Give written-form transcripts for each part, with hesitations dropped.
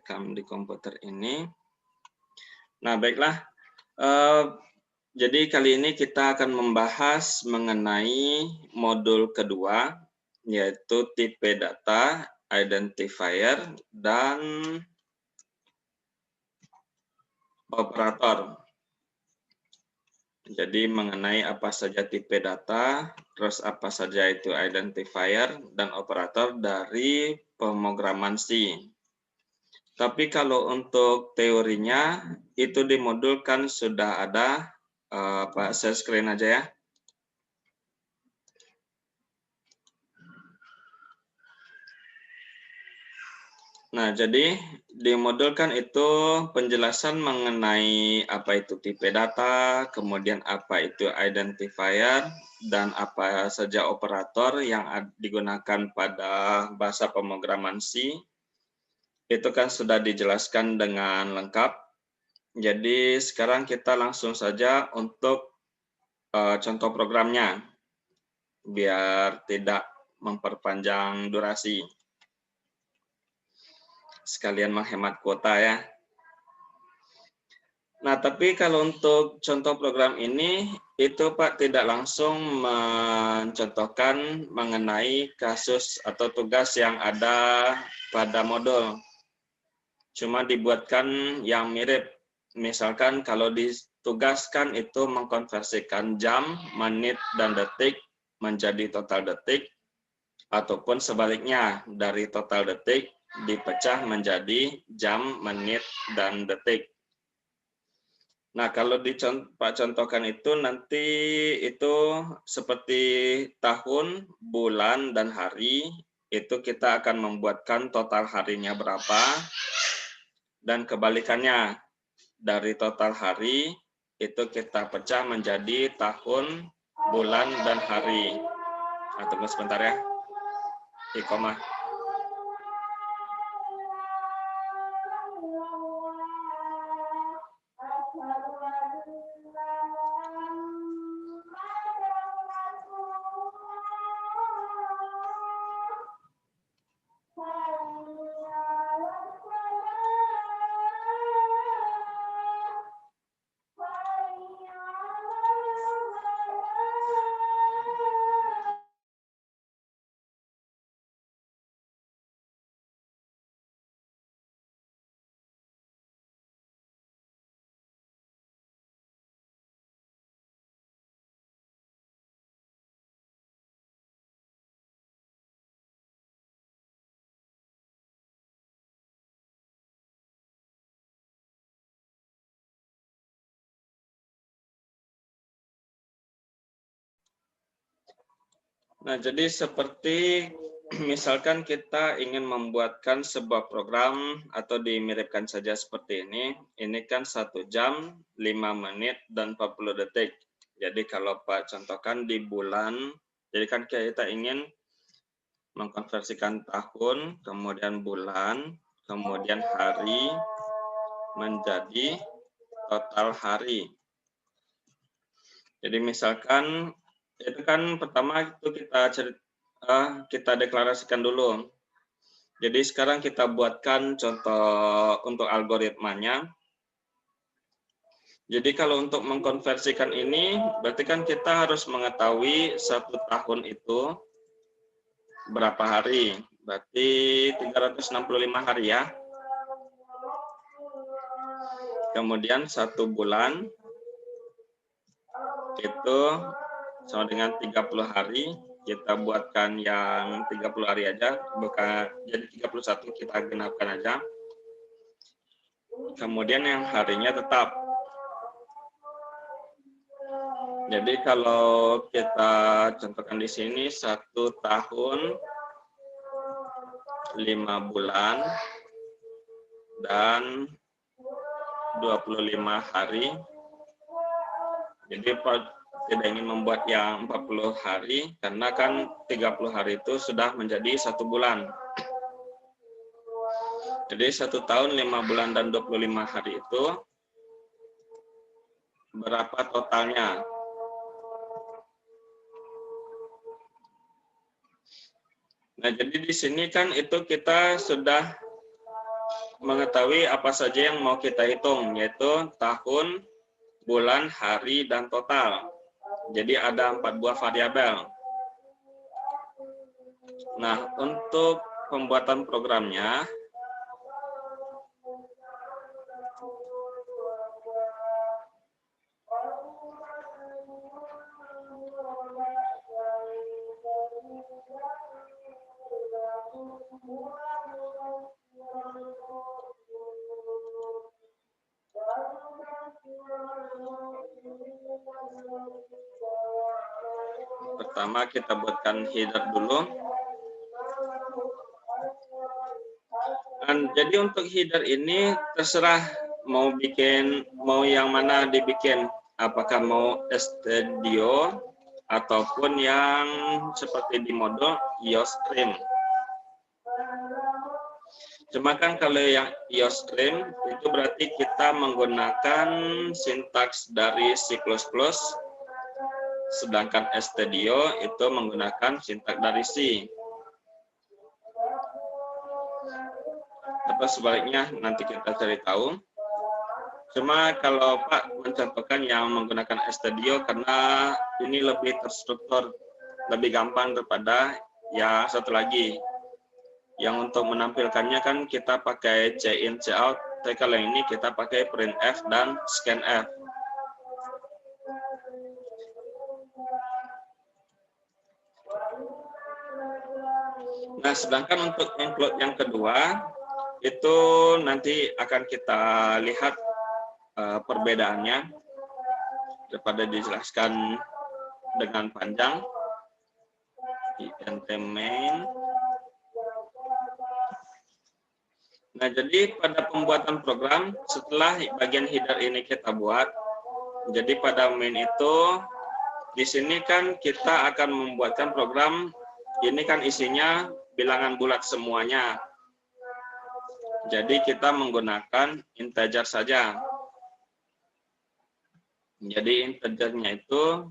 merekam di komputer ini. Nah, baiklah. Jadi kali ini kita akan membahas mengenai modul kedua, yaitu tipe data, identifier, dan operator. Jadi mengenai apa saja tipe data, terus apa saja itu identifier, dan operator dari pemrograman C. Tapi kalau untuk teorinya, itu di modul kan sudah ada, share screen aja ya. Nah, jadi di modul kan itu penjelasan mengenai apa itu tipe data, kemudian apa itu identifier, dan apa saja operator yang digunakan pada bahasa pemrograman C. Itu kan sudah dijelaskan dengan lengkap. Jadi sekarang kita langsung saja untuk contoh programnya, biar tidak memperpanjang durasi. Sekalian menghemat kuota ya. Nah, tapi kalau untuk contoh program ini, itu Pak tidak langsung mencontohkan mengenai kasus atau tugas yang ada pada modul. Cuma dibuatkan yang mirip. Misalkan kalau ditugaskan itu mengkonversikan jam, menit, dan detik menjadi total detik, ataupun sebaliknya dari total detik dipecah menjadi jam, menit, dan detik. Nah, kalau Pak contohkan itu nanti itu seperti tahun, bulan, dan hari, itu kita akan membuatkan total harinya berapa, dan kebalikannya dari total hari itu kita pecah menjadi tahun, bulan, dan hari. Nah, tunggu sebentar ya. Iqomah. Nah, jadi seperti misalkan kita ingin membuatkan sebuah program atau dimiripkan saja seperti ini kan 1 jam, 5 menit, dan 40 detik. Jadi kalau Pak contohkan di bulan, jadi kan kita ingin mengkonversikan tahun, kemudian bulan, kemudian hari, menjadi total hari. Jadi misalkan itu kan pertama itu kita deklarasikan dulu. Jadi sekarang kita buatkan contoh untuk algoritmanya. Jadi kalau untuk mengkonversikan ini, berarti kan kita harus mengetahui 1 tahun itu berapa hari. Berarti 365 hari ya. Kemudian 1 bulan itu sama dengan 30 hari, kita buatkan yang 30 hari aja, bukan jadi 31 kita genapkan aja. Kemudian yang harinya tetap. Jadi kalau kita contohkan di sini 1 tahun, 5 bulan, dan 25 hari. Jadi tidak ingin membuat yang 40 hari, karena kan 30 hari itu sudah menjadi 1 bulan. Jadi 1 tahun, 5 bulan, dan 25 hari itu berapa totalnya? Nah, jadi di sini kan itu kita sudah mengetahui apa saja yang mau kita hitung, yaitu tahun, bulan, hari, dan total. Jadi ada 4 buah variabel. Nah, untuk pembuatan programnya, pertama kita buatkan header dulu. Dan jadi untuk header ini terserah mau yang mana dibikin, apakah mau studio ataupun yang seperti di modul iostream. Cuma kan kalau yang iostream itu berarti kita menggunakan sintaks dari C++, sedangkan studio itu menggunakan sintaks dari C. Atau sebaliknya nanti kita cari tahu. Cuma kalau Pak mencontohkan yang menggunakan studio karena ini lebih terstruktur, lebih gampang daripada yang satu lagi. Yang untuk menampilkannya kan kita pakai C-in, C-out, tapi kalau ini kita pakai printf dan scanf. Nah, sedangkan untuk include yang kedua, itu nanti akan kita lihat perbedaannya daripada dijelaskan dengan panjang. Int main. Nah, jadi pada pembuatan program, setelah bagian header ini kita buat, jadi pada main itu, di sini kan kita akan membuatkan program, ini kan isinya bilangan bulat semuanya. Jadi kita menggunakan integer saja. Jadi integernya itu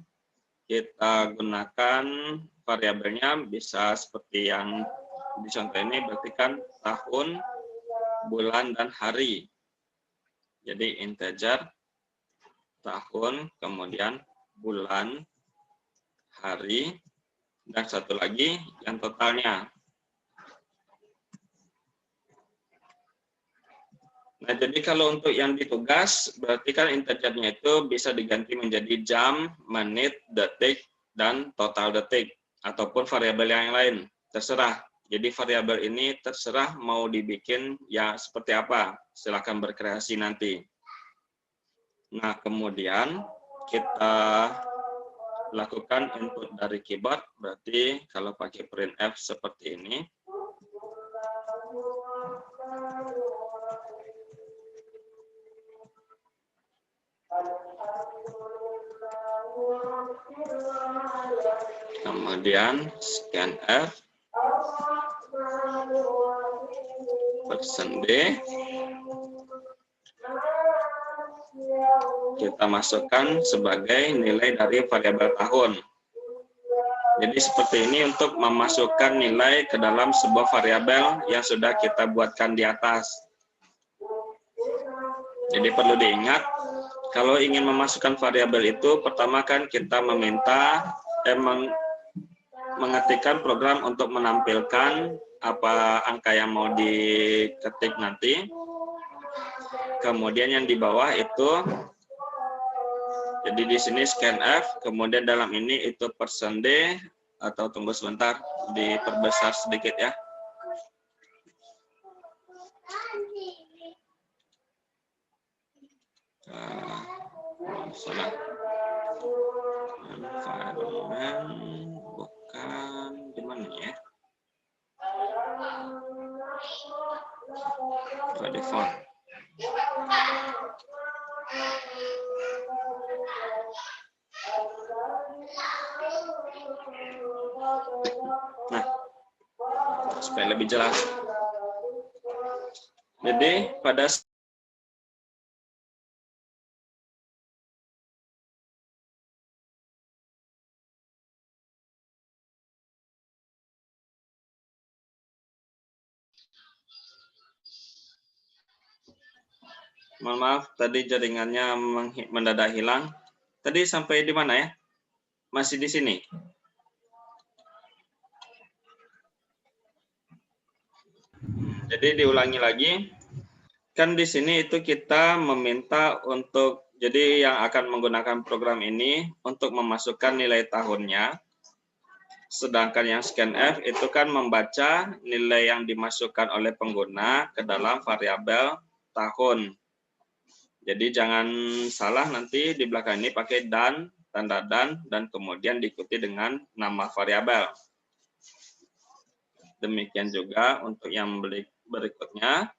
kita gunakan variabelnya bisa seperti yang di contoh ini, berarti kan tahun, bulan, dan hari. Jadi integer, tahun, kemudian bulan, hari, dan satu lagi yang totalnya. Nah, jadi kalau untuk yang ditugas, berarti kan integernya itu bisa diganti menjadi jam, menit, detik, dan total detik. Ataupun variabel yang lain, terserah. Jadi variabel ini terserah mau dibikin ya seperti apa. Silakan berkreasi nanti. Nah, kemudian kita lakukan input dari keyboard. Berarti kalau pakai printf seperti ini. Kemudian scanf %d, kita masukkan sebagai nilai dari variabel tahun. Jadi seperti ini untuk memasukkan nilai ke dalam sebuah variabel yang sudah kita buatkan di atas. Jadi perlu diingat, kalau ingin memasukkan variabel itu, pertama kan kita meminta mengetikkan program untuk menampilkan apa angka yang mau diketik nanti. Kemudian yang di bawah itu, jadi di sini scanf, kemudian dalam ini itu %d, atau tunggu sebentar, diperbesar sedikit ya. Salah. Environment, bukan di mana ya? By default. Nah, supaya lebih jelas. Jadi pada Mohon maaf, tadi jaringannya mendadak hilang. Tadi sampai di mana ya? Masih di sini? Jadi diulangi lagi. Kan di sini itu kita meminta untuk, jadi yang akan menggunakan program ini untuk memasukkan nilai tahunnya. Sedangkan yang scanf itu kan membaca nilai yang dimasukkan oleh pengguna ke dalam variabel tahun. Jadi jangan salah nanti di belakang ini pakai dan, tanda dan kemudian diikuti dengan nama variabel. Demikian juga untuk yang berikutnya.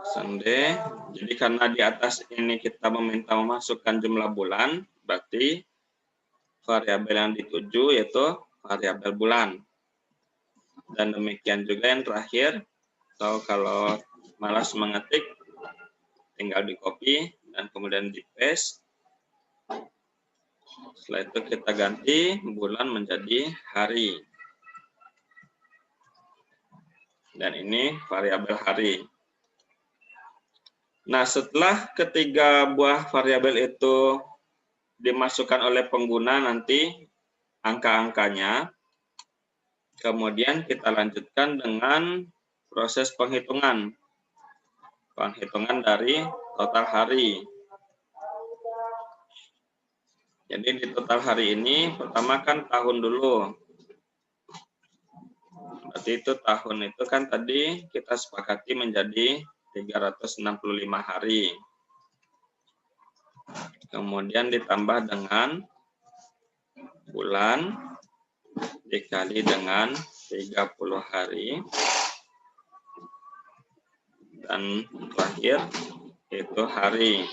Sunday. Jadi karena di atas ini kita meminta memasukkan jumlah bulan, berarti variabel yang dituju yaitu variabel bulan. Dan demikian juga yang terakhir, atau kalau malas mengetik, tinggal di copy dan kemudian di paste. Setelah itu kita ganti bulan menjadi hari. Dan ini variabel hari. Nah, setelah ketiga buah variabel itu dimasukkan oleh pengguna nanti angka-angkanya, kemudian kita lanjutkan dengan proses penghitungan. Penghitungan dari total hari. Jadi di total hari ini, pertama kan tahun dulu. Berarti itu tahun itu kan tadi kita sepakati menjadi 365 hari. Kemudian ditambah dengan bulan dikali dengan 30 hari. Dan terakhir itu hari.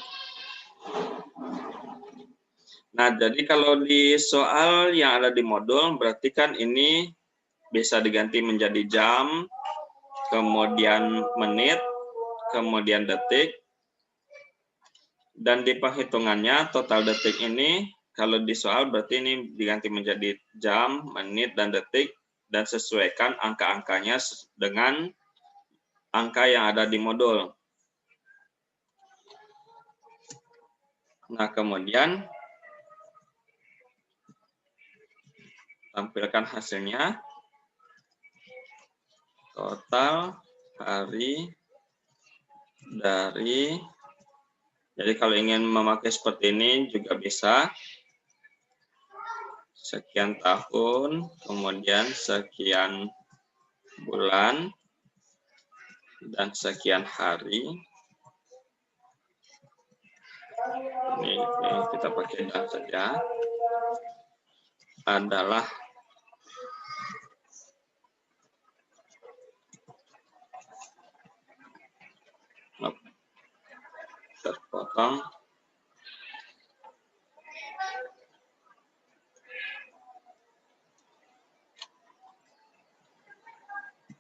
Nah, jadi kalau di soal yang ada di modul, berarti kan ini bisa diganti menjadi jam, kemudian menit, kemudian detik, dan di perhitungannya total detik ini, kalau di soal berarti ini diganti menjadi jam, menit, dan detik, dan sesuaikan angka-angkanya dengan angka yang ada di modul. Nah, kemudian tampilkan hasilnya. Total hari dari, jadi kalau ingin memakai seperti ini juga bisa. Sekian tahun, kemudian sekian bulan, dan sekian hari. Ini kita pakai dan saja. Adalah terpotong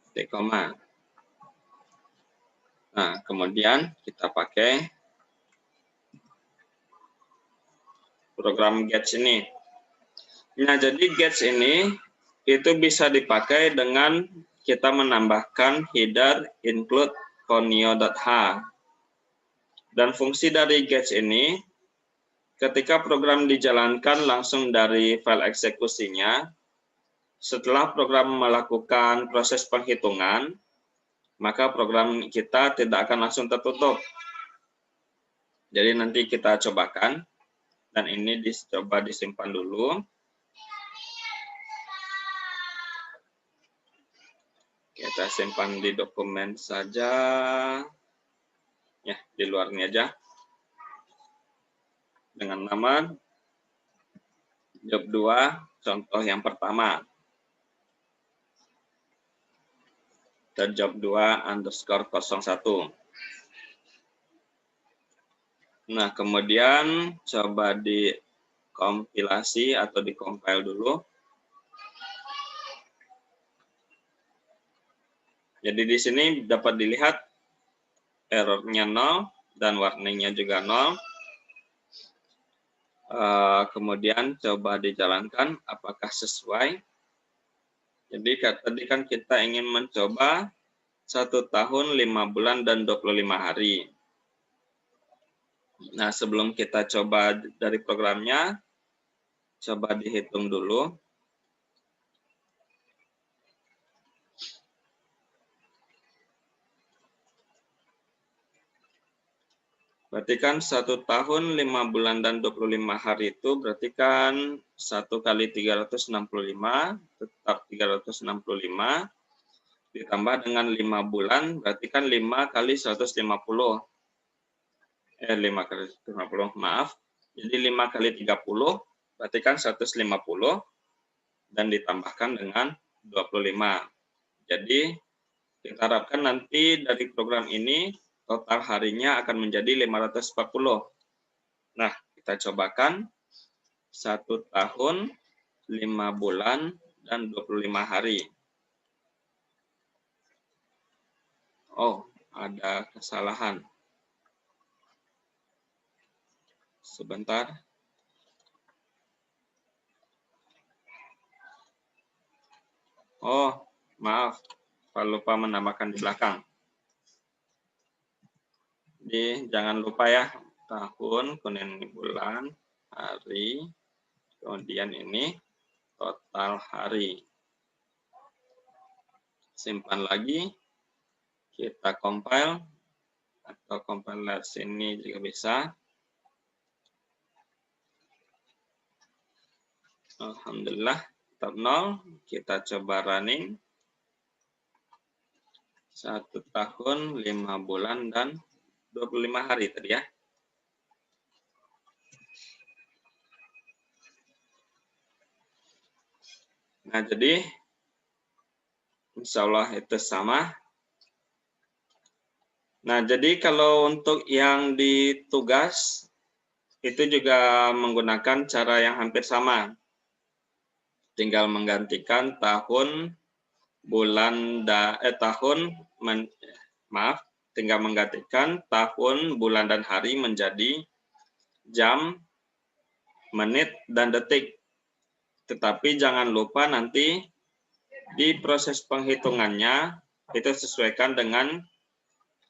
titik koma. Nah, kemudian kita pakai program Gets ini. Nah, jadi Gets ini itu bisa dipakai dengan kita menambahkan header include conio.h. Dan fungsi dari Gets ini, ketika program dijalankan langsung dari file eksekusinya, setelah program melakukan proses penghitungan, maka program kita tidak akan langsung tertutup. Jadi nanti kita cobakan, dan ini coba disimpan dulu. Kita simpan di dokumen saja. Ya, di luarnya aja. Dengan nama job 2, contoh yang pertama. Dan job 2 _01. Nah, kemudian coba dikompilasi atau dikompil dulu. Jadi di sini dapat dilihat errornya 0 dan warningnya juga 0. Kemudian coba dijalankan apakah sesuai. Jadi tadi kan kita ingin mencoba 1 tahun, 5 bulan, dan 25 hari. Nah, sebelum kita coba dari programnya, coba dihitung dulu. Berarti kan 1 tahun, 5 bulan, dan 25 hari itu berarti kan 1 kali 365, tetap 365, ditambah dengan 5 bulan, berarti kan 5 kali 150. 5 kali 150, maaf. Jadi 5 kali 30, berarti kan 150, dan ditambahkan dengan 25. Jadi kita harapkan nanti dari program ini total harinya akan menjadi 540. Nah, kita cobakan 1 tahun, 5 bulan, dan 25 hari. Oh, ada kesalahan. Sebentar. Oh, maaf. Saya lupa menambahkan di belakang. Jadi jangan lupa ya, tahun, kemudian bulan, hari, kemudian ini total hari. Simpan lagi, kita compile, atau compile sini juga bisa. Alhamdulillah, tetap 0. Kita coba running. 1 tahun, 5 bulan, dan 25 hari tadi ya. Nah, jadi insya Allah itu sama. Nah, jadi kalau untuk yang di tugas, itu juga menggunakan cara yang hampir sama. Tinggal menggantikan tahun, bulan, tinggal menggantikan tahun, bulan, dan hari menjadi jam, menit, dan detik. Tetapi jangan lupa nanti di proses penghitungannya itu sesuaikan dengan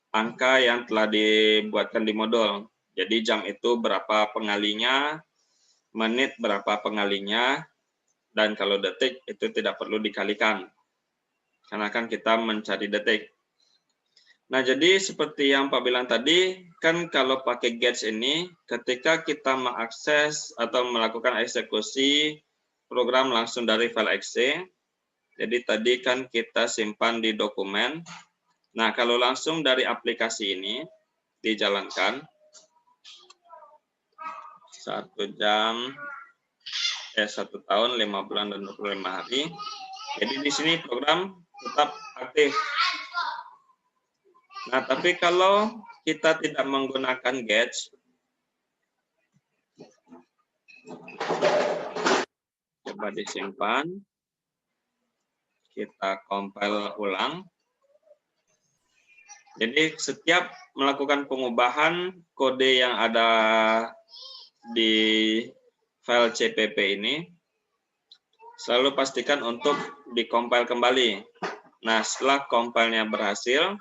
angka yang telah dibuatkan di modul. Jadi jam itu berapa pengalinya, menit berapa pengalinya, dan kalau detik itu tidak perlu dikalikan. Karena kan kita mencari detik. Nah, jadi seperti yang Pak bilang tadi, kan kalau pakai Gauge ini, ketika kita mengakses atau melakukan eksekusi program langsung dari file exe, jadi tadi kan kita simpan di dokumen. Nah, kalau langsung dari aplikasi ini dijalankan, 1 tahun, 5 bulan, dan 25 hari. Jadi di sini program tetap aktif. Nah, tapi kalau kita tidak menggunakan Gauge, coba disimpan, kita compile ulang. Jadi setiap melakukan pengubahan kode yang ada di file CPP ini, selalu pastikan untuk di-compile kembali. Nah, setelah compile-nya berhasil,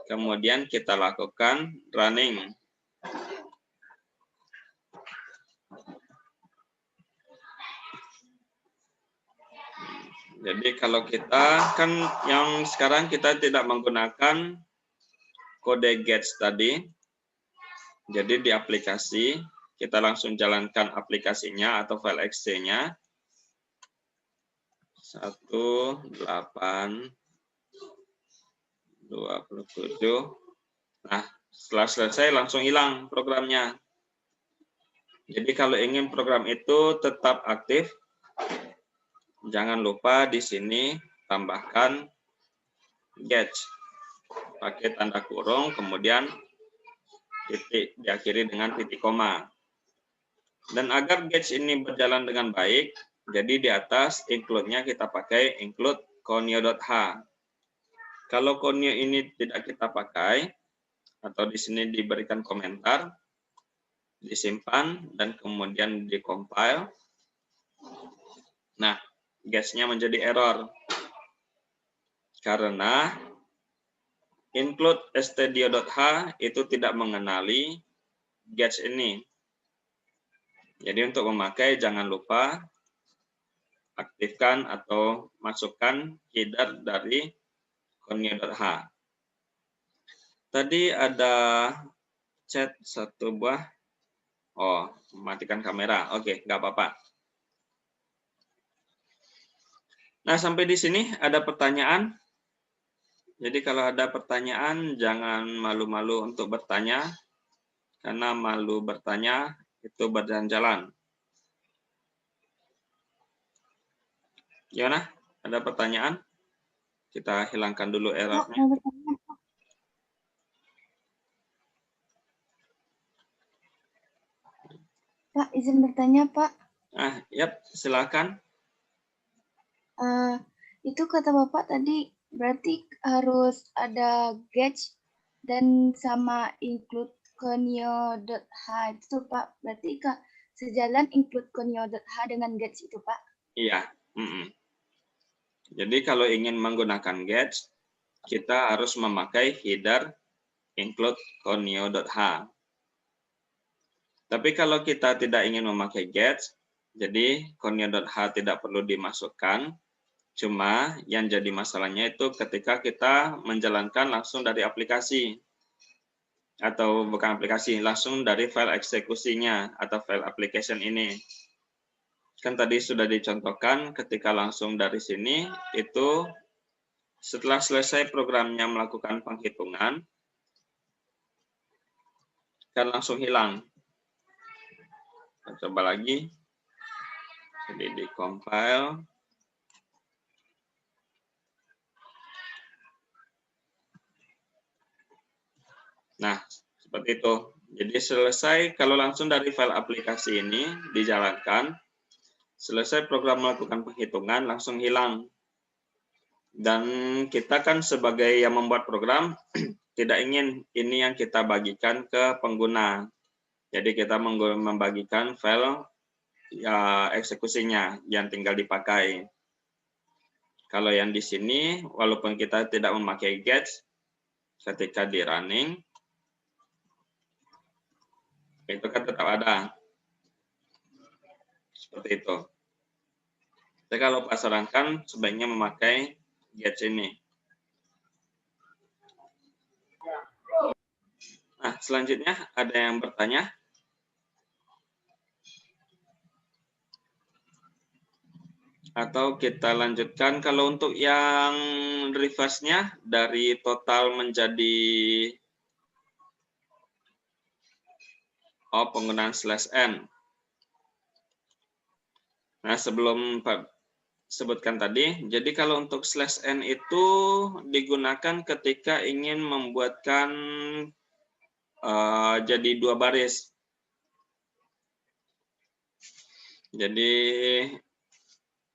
kemudian kita lakukan running. Jadi kalau kita kan yang sekarang kita tidak menggunakan kode Gauge tadi, jadi di aplikasi kita langsung jalankan aplikasinya atau file exe-nya. 1827. Nah, setelah selesai langsung hilang programnya. Jadi kalau ingin program itu tetap aktif, jangan lupa di sini tambahkan Gauge. Pakai tanda kurung, kemudian titik diakhiri dengan titik koma. Dan agar Gauge ini berjalan dengan baik, jadi di atas include-nya kita pakai include conio.h. Kalau conio ini tidak kita pakai, atau di sini diberikan komentar, disimpan, dan kemudian di-compile. Nah, getch-nya menjadi error. Karena include stdio.h itu tidak mengenali getch ini. Jadi untuk memakai jangan lupa aktifkan atau masukkan header dari conio.h. Tadi ada chat satu buah. Oh, matikan kamera. Oke, nggak apa-apa. Nah, sampai di sini ada pertanyaan. Jadi kalau ada pertanyaan, jangan malu-malu untuk bertanya. Karena malu bertanya itu berjalan-jalan. Gimana? Ada pertanyaan? Kita hilangkan dulu Pak, errornya. mau bertanya, Pak. Pak, izin bertanya, Pak. Yap, silakan. Itu kata Bapak tadi berarti harus ada getch dan sama include conio.h itu Pak. Berarti Kak, sejalan include conio.h dengan getch itu Pak. Iya. Jadi kalau ingin menggunakan getch, kita harus memakai header include conio.h. Tapi kalau kita tidak ingin memakai getch, jadi conio.h tidak perlu dimasukkan. Cuma yang jadi masalahnya itu ketika kita menjalankan langsung dari aplikasi. Atau bukan aplikasi, langsung dari file eksekusinya atau file application ini. Kan tadi sudah dicontohkan ketika langsung dari sini, itu setelah selesai programnya melakukan penghitungan, kan langsung hilang. Kita coba lagi. Jadi di-compile. Nah, seperti itu. Jadi selesai kalau langsung dari file aplikasi ini dijalankan, selesai program melakukan penghitungan langsung hilang. Dan kita kan sebagai yang membuat program tidak ingin ini yang kita bagikan ke pengguna. Jadi kita membagikan file ya eksekusinya yang tinggal dipakai. Kalau yang di sini walaupun kita tidak memakai getch, ketika di running itu kan tetap ada. Seperti itu. Jadi kalau Pak sarankan sebaiknya memakai getch ini. Nah, selanjutnya ada yang bertanya? Atau kita lanjutkan kalau untuk yang reverse-nya dari total menjadi penggunaan /n. Nah, sebelum Pak sebutkan tadi, jadi kalau untuk /n itu digunakan ketika ingin membuatkan jadi 2 baris. Jadi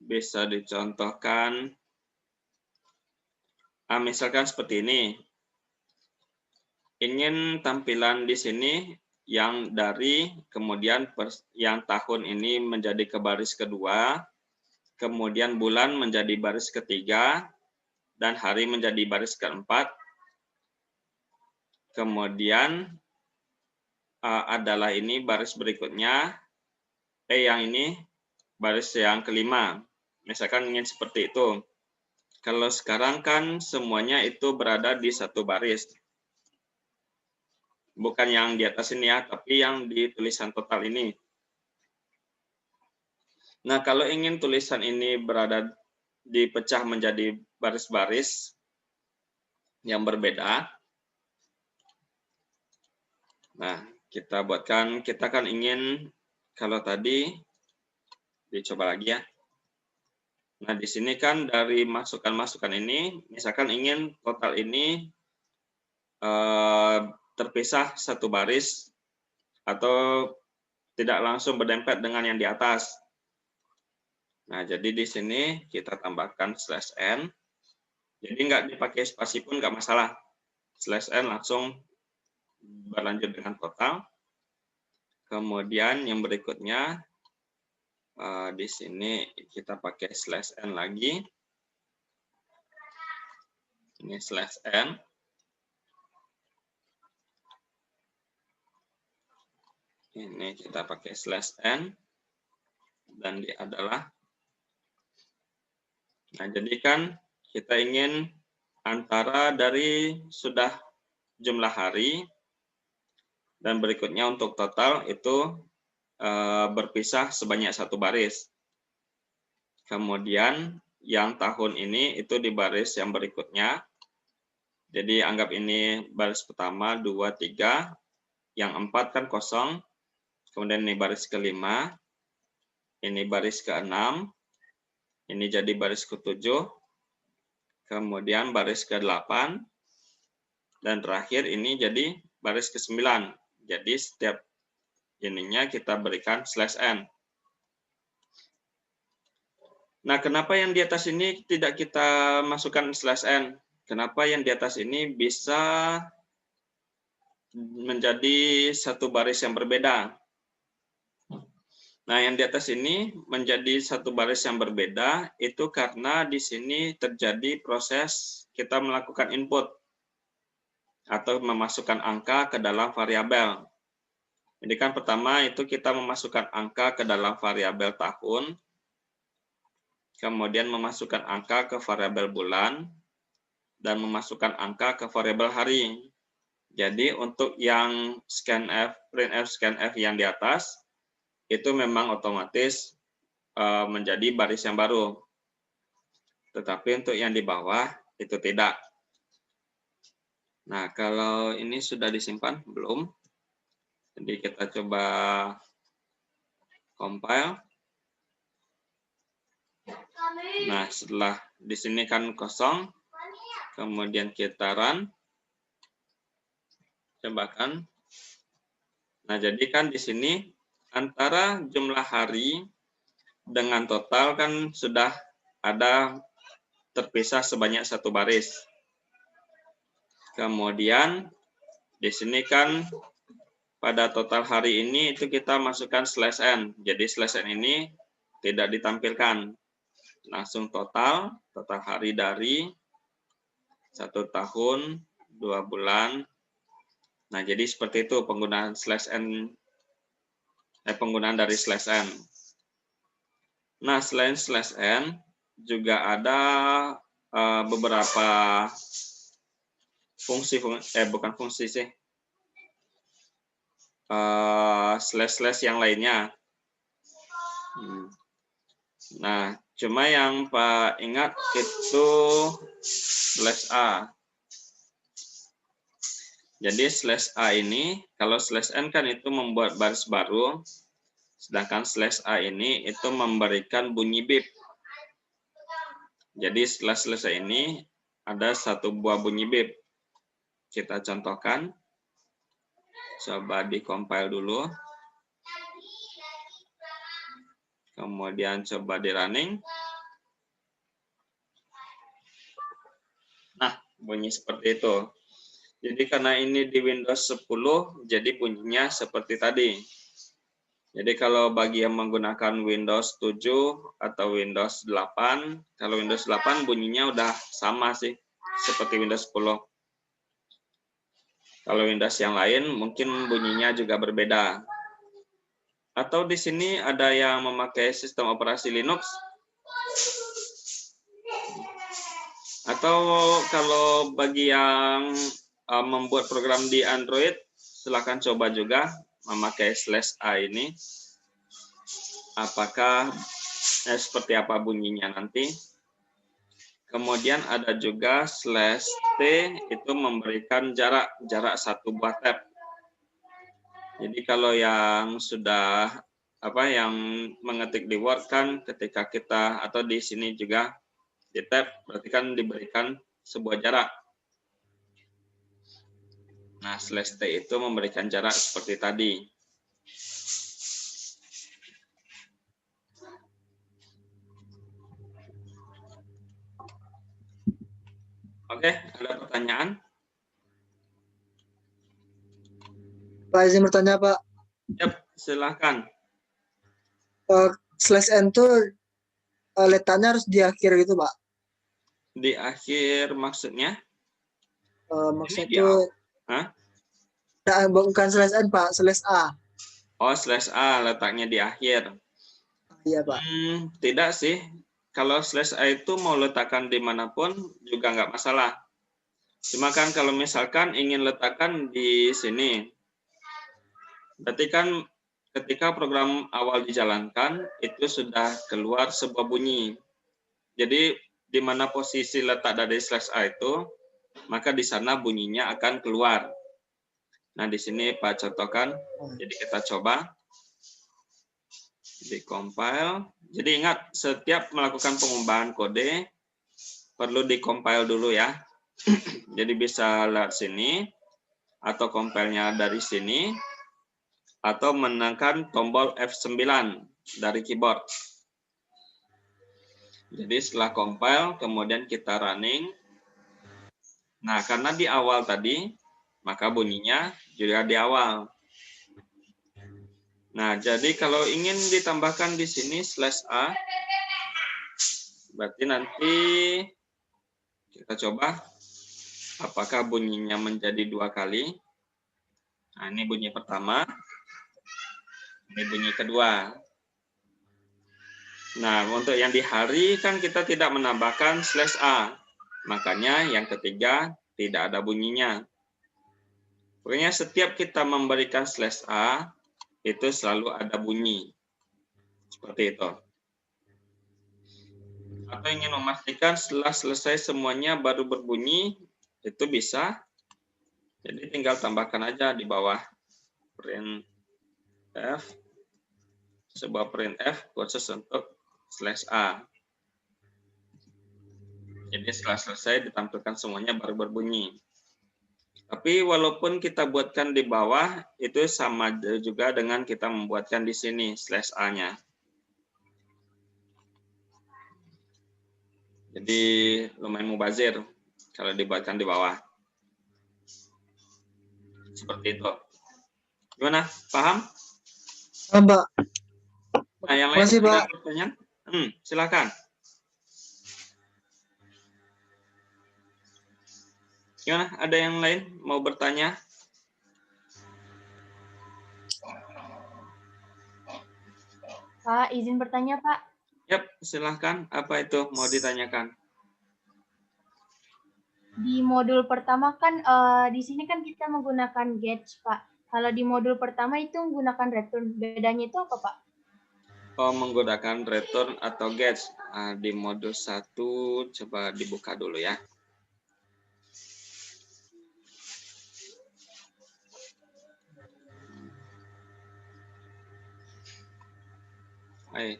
bisa dicontohkan, misalkan seperti ini. Ingin tampilan di sini yang dari kemudian yang tahun ini menjadi ke baris kedua, kemudian bulan menjadi baris ketiga, dan hari menjadi baris keempat. Kemudian adalah ini baris berikutnya, yang ini baris yang kelima. Misalkan ingin seperti itu. Kalau sekarang kan semuanya itu berada di satu baris. Bukan yang di atas ini ya, tapi yang di tulisan total ini. Nah, kalau ingin tulisan ini berada dipecah menjadi baris-baris yang berbeda. Nah, kita kan ingin, kalau tadi, dicoba lagi ya. Nah, di sini kan dari masukan-masukan ini, misalkan ingin total ini terpisah satu baris atau tidak langsung berdempet dengan yang di atas. Nah, jadi di sini kita tambahkan /n. Jadi nggak dipakai spasi pun nggak masalah. /n langsung berlanjut dengan total. Kemudian yang berikutnya, di sini kita pakai /n lagi. Ini /n. Ini kita pakai /n. Dan dia adalah. Nah, jadi kan kita ingin antara dari sudah jumlah hari dan berikutnya untuk total itu berpisah sebanyak satu baris. Kemudian yang tahun ini itu di baris yang berikutnya. Jadi anggap ini baris pertama, 2, 3. Yang 4 kan kosong. Kemudian ini baris ke-5. Ini baris ke-6. Ini jadi baris ke-7. Kemudian baris ke-8. Dan terakhir ini jadi baris ke-9. Jadi setiap ininya kita berikan /n. Nah, kenapa yang di atas ini tidak kita masukkan /n? Kenapa yang di atas ini bisa menjadi satu baris yang berbeda? Nah, yang di atas ini menjadi satu baris yang berbeda itu karena di sini terjadi proses kita melakukan input atau memasukkan angka ke dalam variabel. Jadi kan pertama itu kita memasukkan angka ke dalam variabel tahun, kemudian memasukkan angka ke variabel bulan, dan memasukkan angka ke variabel hari. Jadi untuk yang scanf, printf, scanf yang di atas, itu memang otomatis menjadi baris yang baru. Tetapi untuk yang di bawah, itu tidak. Nah, kalau ini sudah disimpan? Belum. Jadi kita coba compile. Nah, setelah di sini kan kosong, kemudian kita run. Coba kan. Nah, jadi kan di sini antara jumlah hari dengan total kan sudah ada terpisah sebanyak satu baris. Kemudian di sini kan pada total hari ini itu kita masukkan /n. Jadi /n ini tidak ditampilkan. Langsung total hari dari 1 tahun, 2 bulan. Nah, jadi seperti itu penggunaan penggunaan dari /n. Nah, selain /n juga ada beberapa bukan fungsi sih, / yang lainnya. Nah, cuma yang Pak ingat itu /a. Jadi /a ini, kalau /n kan itu membuat baris baru, sedangkan /a ini itu memberikan bunyi bip. Jadi /a ini ada satu buah bunyi bip. Kita contohkan. Coba di-compile dulu. Kemudian coba di-running. Nah, bunyi seperti itu. Jadi karena ini di Windows 10, jadi bunyinya seperti tadi. Jadi kalau bagi yang menggunakan Windows 7 atau Windows 8, kalau Windows 8 bunyinya udah sama sih, seperti Windows 10. Kalau Windows yang lain mungkin bunyinya juga berbeda. Atau di sini ada yang memakai sistem operasi Linux. Atau kalau bagi yang membuat program di Android, silakan coba juga memakai /a ini. Apakah seperti apa bunyinya nanti. Kemudian ada juga /t itu memberikan jarak satu buah tab. Jadi kalau yang sudah yang mengetik di Word kan ketika kita atau di sini juga di tab berarti kan diberikan sebuah jarak. Nah, /t itu memberikan jarak seperti tadi. Oke, ada pertanyaan? Pak, izin bertanya, Pak. Yap, silahkan. Slash n tuh letaknya harus di akhir gitu, Pak. Di akhir maksudnya? Maksudnya Ini di tuh Hah? bukan slash n, Pak, slash a. Oh, slash A letaknya di akhir. Iya, Pak. Tidak sih. Kalau slash A itu mau letakkan dimanapun juga nggak masalah. Cuma kan kalau misalkan ingin letakkan di sini, berarti kan ketika program awal dijalankan, itu sudah keluar sebuah bunyi. Jadi di mana posisi letak dari slash A itu, maka di sana bunyinya akan keluar. Nah, di sini Pak contohkan. Jadi kita coba di compile. Jadi ingat, setiap melakukan pengubahan kode perlu di compile dulu ya. Jadi bisa lihat sini atau compile-nya dari sini atau menekan tombol F9 dari keyboard. Jadi setelah compile kemudian kita running. Nah, karena di awal tadi maka bunyinya juga di awal. Nah, jadi kalau ingin ditambahkan di sini slash A, berarti nanti kita coba apakah bunyinya menjadi 2 kali. Nah, ini bunyi pertama, ini bunyi kedua. Nah, untuk yang di hari kan kita tidak menambahkan slash A, makanya yang ketiga tidak ada bunyinya. Pokoknya setiap kita memberikan slash A, itu selalu ada bunyi. Seperti itu. Atau ingin memastikan setelah selesai semuanya baru berbunyi, itu bisa. Jadi tinggal tambahkan aja di bawah printf, sebuah printf khusus untuk slash A. Jadi setelah selesai ditampilkan semuanya baru berbunyi. Tapi walaupun kita buatkan di bawah, itu sama juga dengan kita membuatkan di sini slash A-nya. Jadi lumayan mubazir kalau dibuatkan di bawah. Seperti itu. Gimana? Paham? Mbak. Nah, yang lain Masih, ada Pak. pertanyaan? Silakan. Gimana? Ada yang lain mau bertanya? Pak, izin bertanya, Pak. Yap, silahkan. Apa itu mau ditanyakan? Di modul pertama kan, di sini kan kita menggunakan gauge, Pak. Kalau di modul pertama itu menggunakan return. Bedanya itu apa, Pak? Oh, menggunakan return atau gauge. Nah, di modul 1, coba dibuka dulu ya.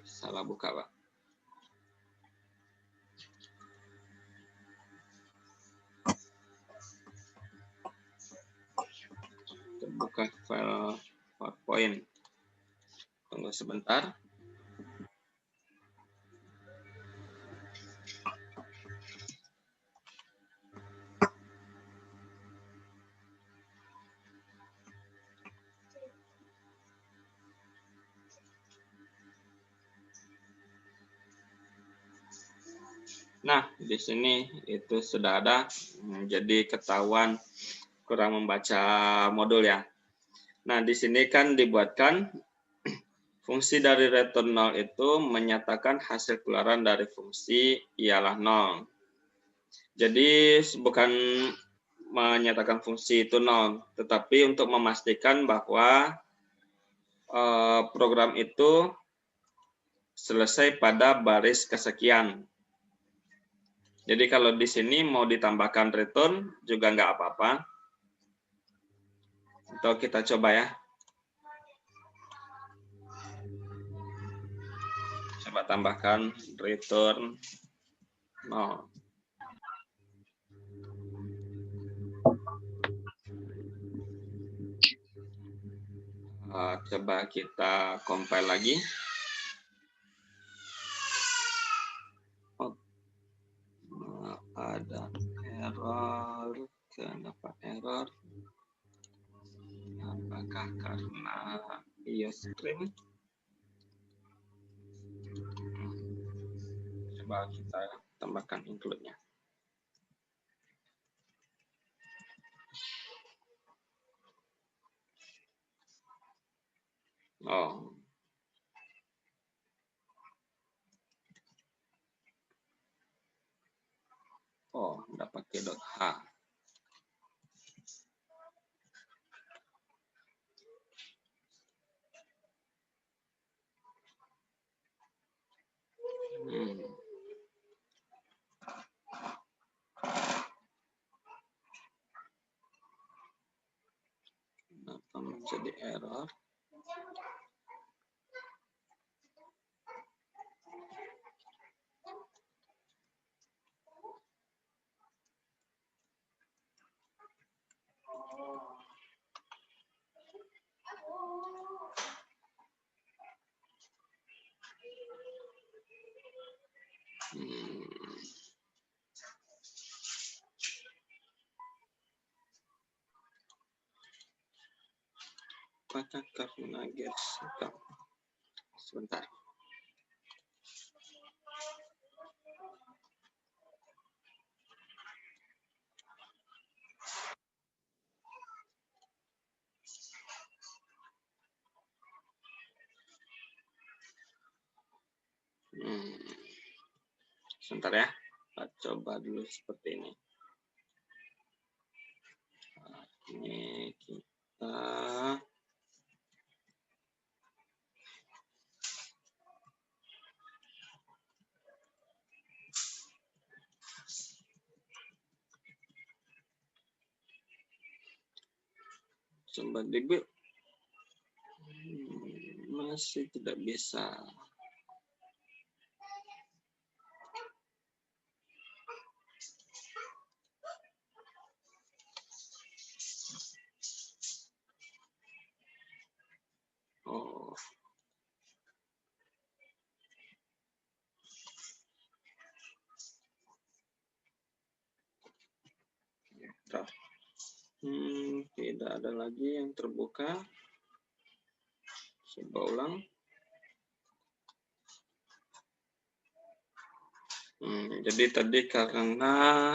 Salah buka, Pak. Buka file PowerPoint. Tunggu sebentar. Nah, di sini itu sudah ada. Jadi ketahuan kurang membaca modul ya. Nah, di sini kan dibuatkan fungsi dari return 0 itu menyatakan hasil keluaran dari fungsi ialah 0. Jadi bukan menyatakan fungsi itu 0, tetapi untuk memastikan bahwa program itu selesai pada baris kesekian. Jadi kalau di sini mau ditambahkan return juga nggak apa-apa. Atau kita coba ya. Coba tambahkan return 0. Coba kita compile lagi. Ada error. Kenapa error? Apakah karena IOStream. Coba kita tambahkan include-nya. Oh. Oh, udah pakai .h. Kenapa menjadi error? Apakah karena geser? Sebentar. Sebentar ya. Kita coba dulu seperti ini. Ini kita coba dibuat. Masih tidak bisa. Oh. Tidak ada lagi yang terbuka. Coba ulang. Jadi tadi karena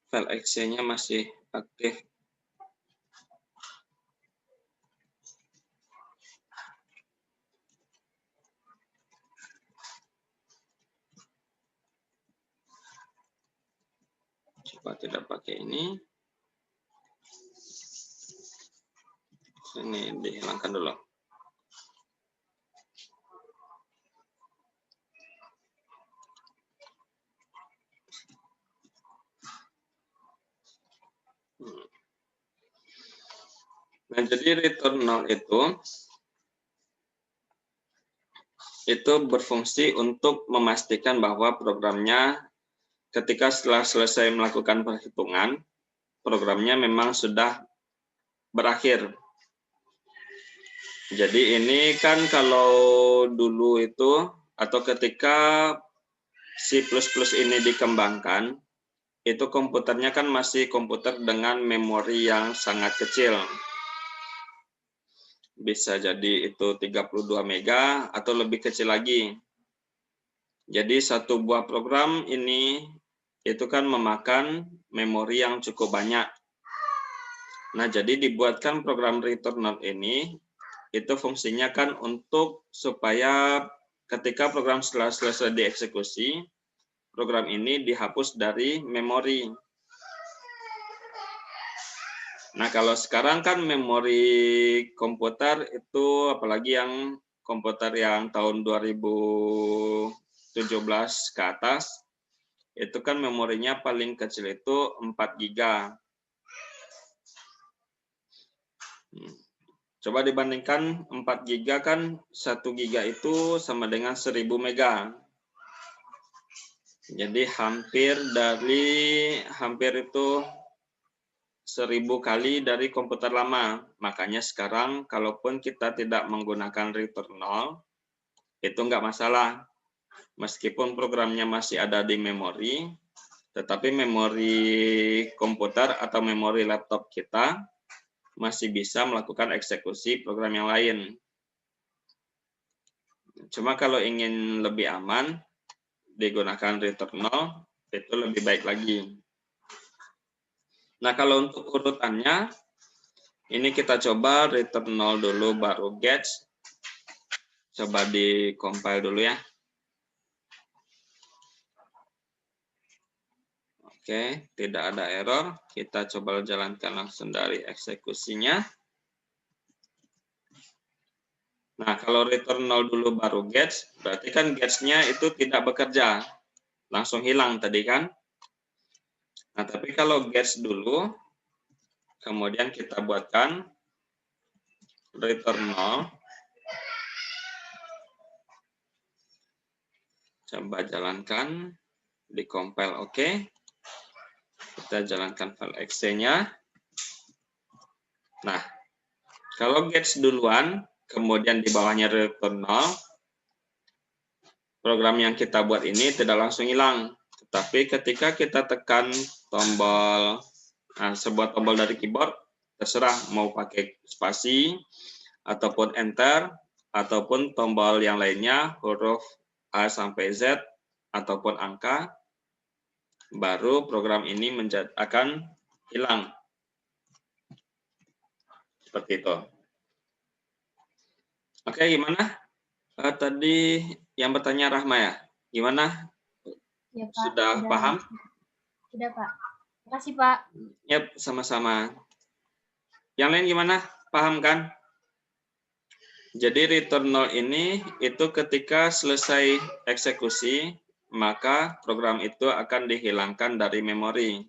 file exe-nya masih aktif. Coba tidak pakai ini. Ini dihilangkan dulu. Nah, jadi return null itu berfungsi untuk memastikan bahwa programnya ketika setelah selesai melakukan perhitungan, programnya memang sudah berakhir. Jadi ini kan kalau dulu itu atau ketika C++ ini dikembangkan, itu komputernya kan masih komputer dengan memori yang sangat kecil. Bisa jadi itu 32 mega atau lebih kecil lagi. Jadi satu buah program ini itu kan memakan memori yang cukup banyak. Nah, jadi dibuatkan program return null ini, itu fungsinya kan untuk supaya ketika program setelah selesai dieksekusi, program ini dihapus dari memori. Nah, kalau sekarang kan memori komputer itu, apalagi yang komputer yang tahun 2017 ke atas, itu kan memorinya paling kecil itu 4 GB. Coba dibandingkan 4 GB kan 1 GB itu sama dengan 1000 mega. Jadi hampir itu 1000 kali dari komputer lama. Makanya sekarang kalaupun kita tidak menggunakan return null, itu nggak masalah. Meskipun programnya masih ada di memori, tetapi memori komputer atau memori laptop kita masih bisa melakukan eksekusi program yang lain. Cuma kalau ingin lebih aman, digunakan return 0, itu lebih baik lagi. Nah, kalau untuk urutannya, ini kita coba return 0 dulu, baru get. Coba di-compile dulu ya. Oke, tidak ada error. Kita coba jalankan langsung dari eksekusinya. Nah, kalau return 0 dulu baru gets, berarti kan gets-nya itu tidak bekerja. Langsung hilang tadi kan. Nah, tapi kalau gets dulu, kemudian kita buatkan return 0. Coba jalankan, di-compile oke. Kita jalankan file exe-nya. Nah, kalau gets duluan, kemudian di bawahnya return 0, program yang kita buat ini tidak langsung hilang. Tetapi ketika kita tekan tombol, sebuah tombol dari keyboard, terserah mau pakai spasi, ataupun enter, ataupun tombol yang lainnya, huruf A sampai Z, ataupun angka, baru program ini akan hilang. Seperti itu. Oke, gimana? Tadi yang bertanya Rahma ya? Gimana? Ya, Pak. Sudah paham? Sudah, Pak. Terima kasih, Pak. Yap, sama-sama. Yang lain gimana? Paham kan? Jadi return 0 ini itu ketika selesai eksekusi, maka program itu akan dihilangkan dari memori.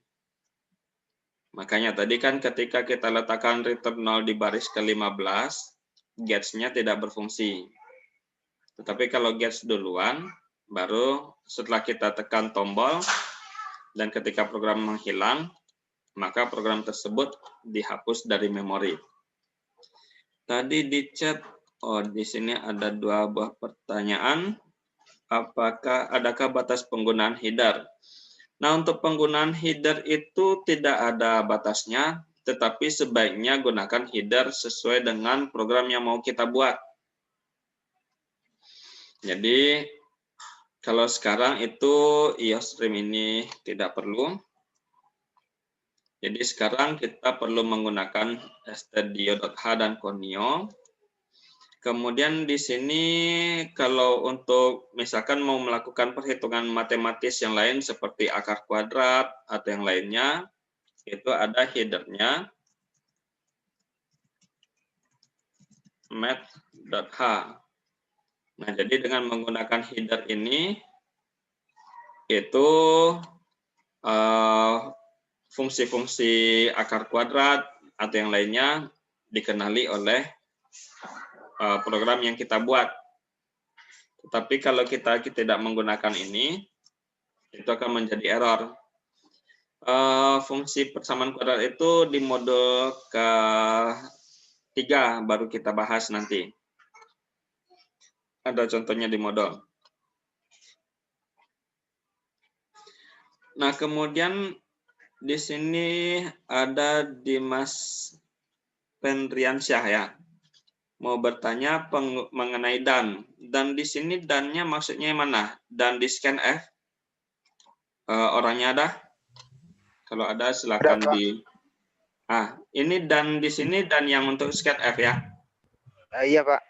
Makanya tadi kan ketika kita letakkan return 0 di baris ke-15, gets-nya tidak berfungsi. Tetapi kalau gets duluan, baru setelah kita tekan tombol, dan ketika program menghilang, maka program tersebut dihapus dari memori. Tadi di chat, di sini ada 2 buah pertanyaan. Adakah batas penggunaan header? Nah, untuk penggunaan header itu tidak ada batasnya, tetapi sebaiknya gunakan header sesuai dengan program yang mau kita buat. Jadi, kalau sekarang itu IOStream ini tidak perlu. Jadi sekarang kita perlu menggunakan stdio.h dan conio. Kemudian di sini kalau untuk misalkan mau melakukan perhitungan matematis yang lain seperti akar kuadrat atau yang lainnya, itu ada headernya math.h. Nah, jadi dengan menggunakan header ini, itu fungsi-fungsi akar kuadrat atau yang lainnya dikenali oleh program yang kita buat. Tetapi kalau kita tidak menggunakan ini, itu akan menjadi error. Fungsi persamaan kuadrat itu di modul ke-3 baru kita bahas nanti. Ada contohnya di modul. Nah, kemudian di sini ada Dimas Pendriansyah ya. Mau bertanya mengenai dan. Dan di sini dan-nya maksudnya yang mana? Dan di scanf? Orangnya ada? Kalau ada silakan di. Ini dan di sini dan yang untuk scanf ya? Iya, Pak.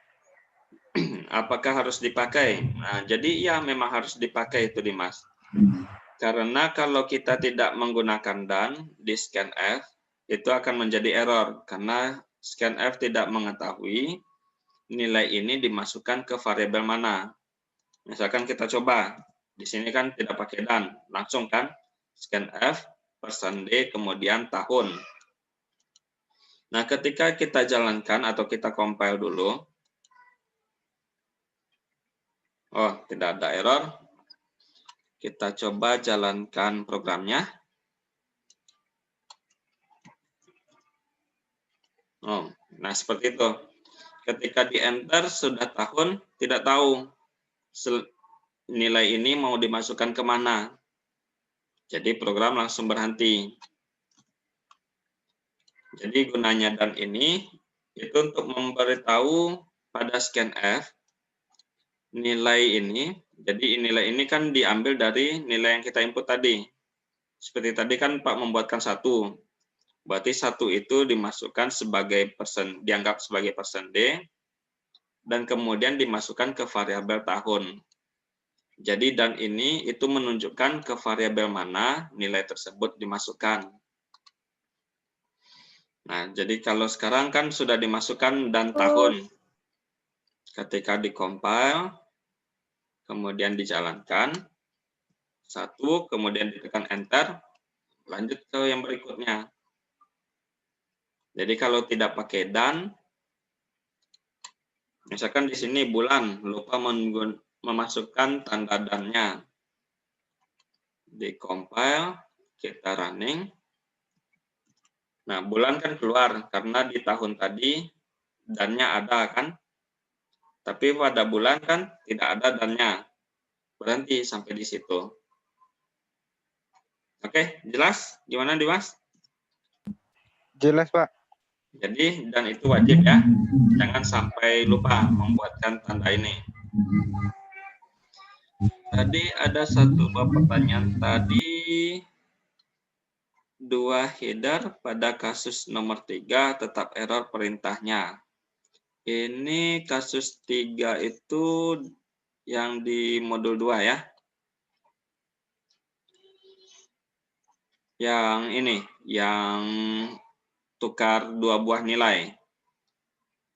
Apakah harus dipakai? Nah, jadi ya memang harus dipakai itu Dimas. Karena kalau kita tidak menggunakan dan di scanf, itu akan menjadi error. Karena scanf tidak mengetahui nilai ini dimasukkan ke variabel mana. Misalkan kita coba, di sini kan tidak pakai dan, langsung kan, scanf, %d, kemudian tahun. Nah, ketika kita jalankan atau kita compile dulu, tidak ada error. Kita coba jalankan programnya. Nah seperti itu. Ketika di enter sudah tahun, tidak tahu nilai ini mau dimasukkan kemana. Jadi program langsung berhenti. Jadi gunanya dan ini itu untuk memberitahu pada scanf nilai ini. Jadi nilai ini kan diambil dari nilai yang kita input tadi. Seperti tadi kan Pak membuatkan 1. Berarti 1 itu dimasukkan sebagai dianggap sebagai persen D, dan kemudian dimasukkan ke variabel tahun. Jadi dan ini itu menunjukkan ke variabel mana nilai tersebut dimasukkan. Nah, jadi kalau sekarang kan sudah dimasukkan dan tahun. Ketika dikompil, kemudian dijalankan, 1, kemudian ditekan enter, lanjut ke yang berikutnya. Jadi kalau tidak pakai dan, misalkan di sini bulan, lupa memasukkan tanda dan-nya. Di compile, kita running. Nah, bulan kan keluar karena di tahun tadi dan-nya ada kan. Tapi pada bulan kan tidak ada dan-nya. Berhenti sampai di situ. Oke, jelas? Gimana Dimas? Jelas, Pak. Jadi dan itu wajib ya. Jangan sampai lupa membuatkan tanda ini. Tadi ada satu pertanyaan tadi. 2 header pada kasus nomor 3 tetap error perintahnya. Ini kasus 3 itu yang di modul 2 ya. Yang ini, yang tukar 2 buah nilai.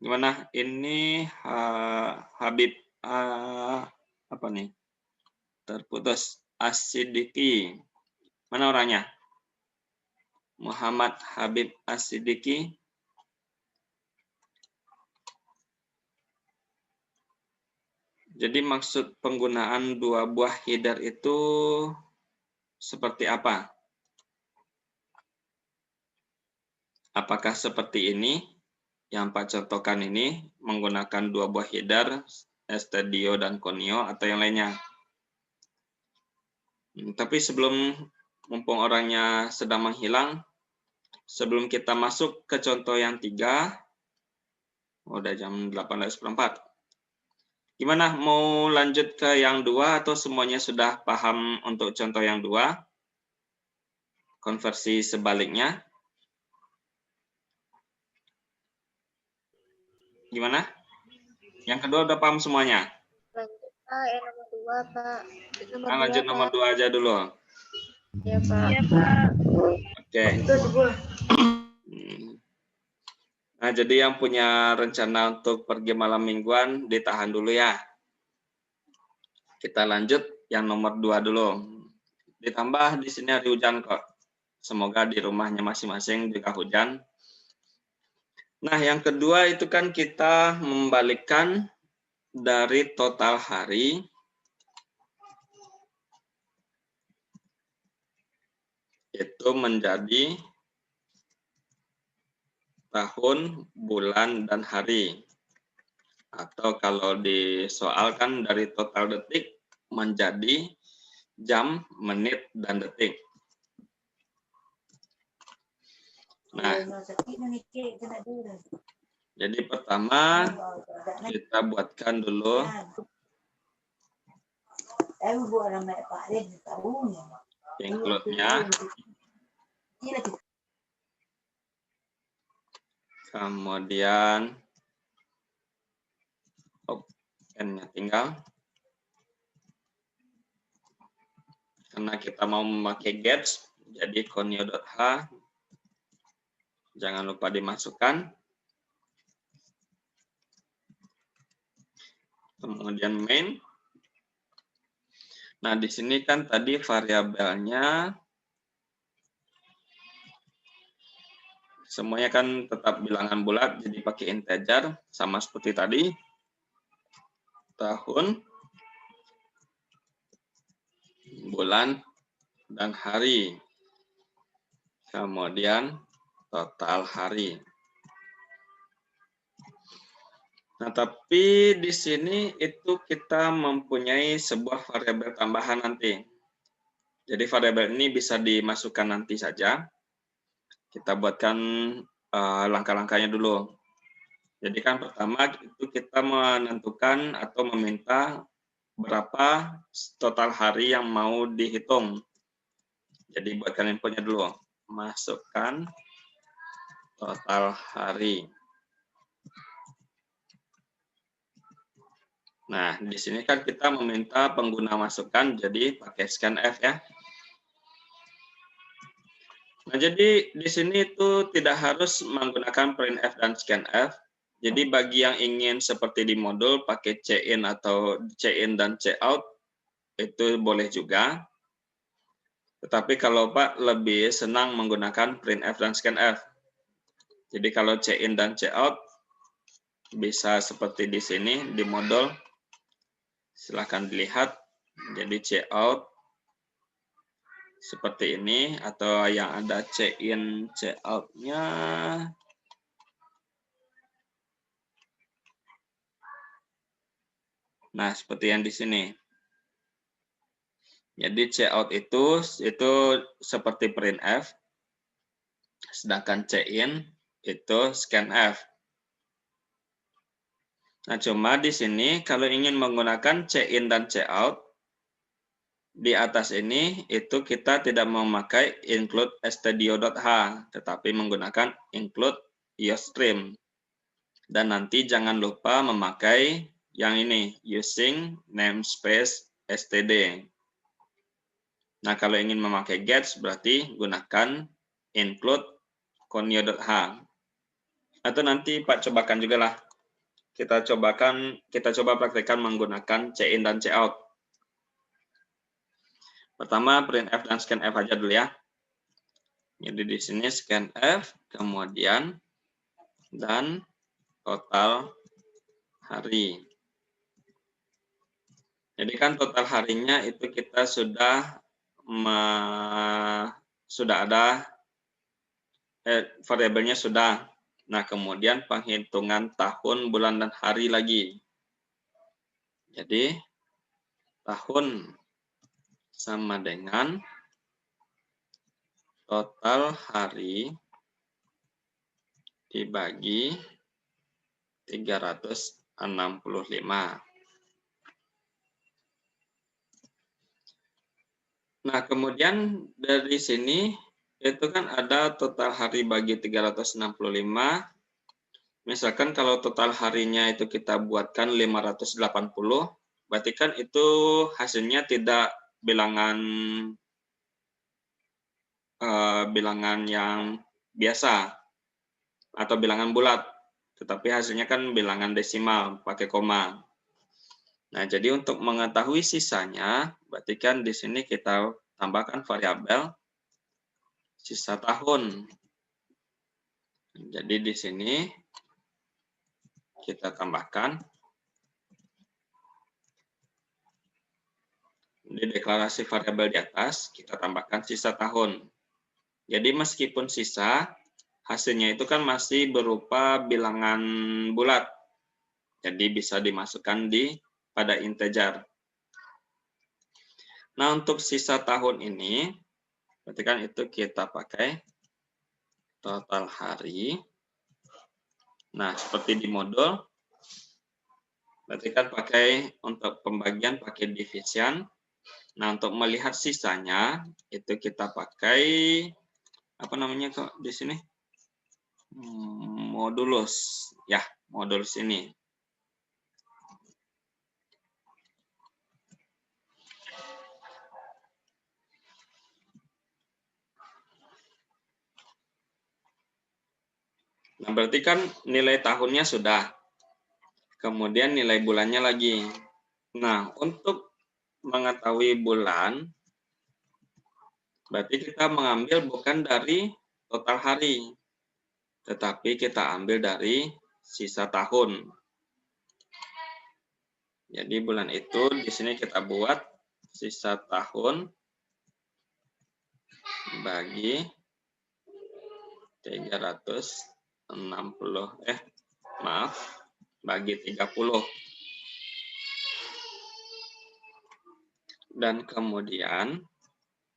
Gimana? Ini Habib apa nih? Terputus. As-Siddiqi. Mana orangnya? Muhammad Habib As-Siddiqi. Jadi maksud penggunaan 2 buah header itu seperti apa? Apakah seperti ini? Yang Pak contohkan ini menggunakan 2 buah header, Studio dan Conio, atau yang lainnya? Tapi sebelum mumpung orangnya sedang menghilang, sebelum kita masuk ke contoh yang 3, udah jam 18.04. Gimana, mau lanjut ke yang 2 atau semuanya sudah paham untuk contoh yang 2? Konversi sebaliknya. Gimana? Yang kedua udah paham semuanya? Lanjut Pak, yang nomor 2 Pak. Lanjut nomor 2 aja dulu. Ya Pak. Ya, Pak. Oke. Nah, jadi yang punya rencana untuk pergi malam mingguan ditahan dulu ya. Kita lanjut yang nomor 2 dulu. Ditambah di sini hari hujan kok. Semoga di rumahnya masing-masing juga hujan. Nah, yang kedua itu kan kita membalikkan dari total hari itu menjadi tahun, bulan, dan hari. Atau kalau disoalkan dari total detik menjadi jam, menit, dan detik. Nah, jadi pertama kita buatkan dulu include-nya. Kemudian n-nya tinggal. Karena kita mau memakai gets, jadi conio.h jangan lupa dimasukkan. Kemudian main. Nah, di sini kan tadi variabelnya semuanya kan tetap bilangan bulat, jadi pakai integer, sama seperti tadi. Tahun, bulan, dan hari. Kemudian total hari. Nah, tapi di sini itu kita mempunyai sebuah variabel tambahan nanti. Jadi variabel ini bisa dimasukkan nanti saja. Kita buatkan langkah-langkahnya dulu. Jadi kan pertama itu kita menentukan atau meminta berapa total hari yang mau dihitung. Jadi buatkan infonya dulu. Masukkan total hari. Nah, di sini kan kita meminta pengguna masukkan, jadi pakai scanf ya. Nah, jadi di sini itu tidak harus menggunakan printf dan scanf. Jadi bagi yang ingin seperti di modul pakai c-in atau c-in dan c-out itu boleh juga. Tetapi kalau Pak lebih senang menggunakan printf dan scanf. Jadi kalau c-in dan c-out bisa seperti di sini di modul. Silahkan dilihat. Jadi c-out seperti ini atau yang ada c-in c-out-nya. Nah, seperti yang di sini. Jadi c-out itu seperti printf, sedangkan c-in itu scanf. Nah, cuma di sini kalau ingin menggunakan c-in dan c-out, di atas ini itu kita tidak memakai include stdio.h, tetapi menggunakan include iostream. Dan nanti jangan lupa memakai yang ini, using namespace std. Nah, kalau ingin memakai gets berarti gunakan include conio.h. Atau nanti Pak cobakan juga lah. Kita coba praktekkan menggunakan c-in dan c-out. Pertama printf dan scanf aja dulu ya. Jadi di sini scanf, kemudian dan total hari. Jadi kan total harinya itu kita sudah ada variabelnya sudah. Nah, kemudian penghitungan tahun, bulan, dan hari lagi. Jadi tahun sama dengan total hari dibagi 365. Nah, kemudian dari sini itu kan ada total hari bagi 365. Misalkan kalau total harinya itu kita buatkan 580, berarti kan itu hasilnya tidak bilangan yang biasa atau bilangan bulat, tetapi hasilnya kan bilangan desimal pakai koma. Nah, jadi untuk mengetahui sisanya, berarti kan di sini kita tambahkan variabel sisa tahun. Jadi di sini kita tambahkan di deklarasi variabel di atas, kita tambahkan sisa tahun. Jadi meskipun sisa, hasilnya itu kan masih berupa bilangan bulat. Jadi bisa dimasukkan pada integer. Nah, untuk sisa tahun ini, berarti kan itu kita pakai total hari. Nah, seperti di modul, berarti kan pakai untuk pembagian pakai division. Nah, untuk melihat sisanya, itu kita pakai, apa namanya kok di sini? Modulus. Ya, modulus ini. Nah, berarti kan nilai tahunnya sudah. Kemudian nilai bulannya lagi. Nah, untuk mengetahui bulan, berarti kita mengambil bukan dari total hari, tetapi kita ambil dari sisa tahun. Jadi bulan itu di sini kita buat sisa tahun bagi 30. Dan kemudian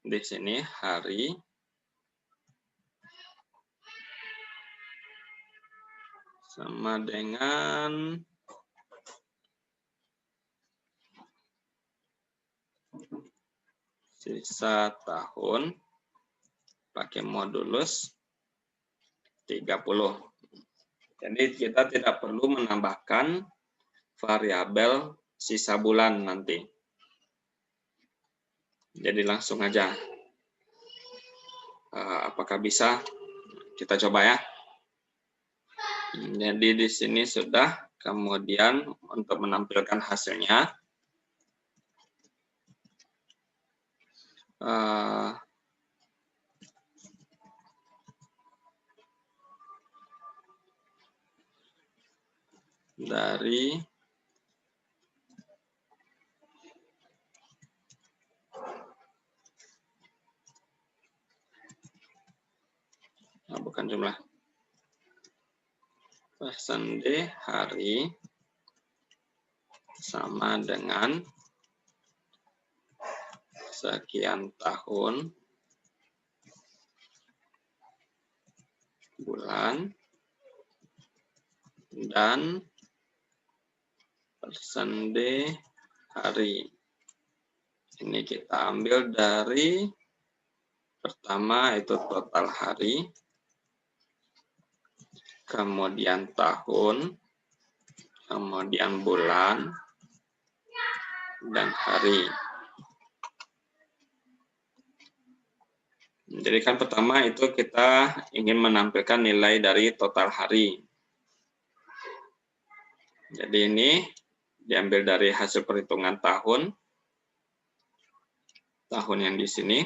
di sini hari sama dengan sisa tahun pakai modulus 30. Jadi kita tidak perlu menambahkan variabel sisa bulan nanti. Jadi langsung aja. Apakah bisa? Kita coba ya. Jadi di sini sudah, kemudian untuk menampilkan hasilnya, dari bukan jumlah persende hari sama dengan sekian tahun bulan dan persende hari. Ini kita ambil dari pertama itu total hari, kemudian tahun, kemudian bulan, dan hari. Jadi kan pertama itu kita ingin menampilkan nilai dari total hari. Jadi ini diambil dari hasil perhitungan tahun yang di sini.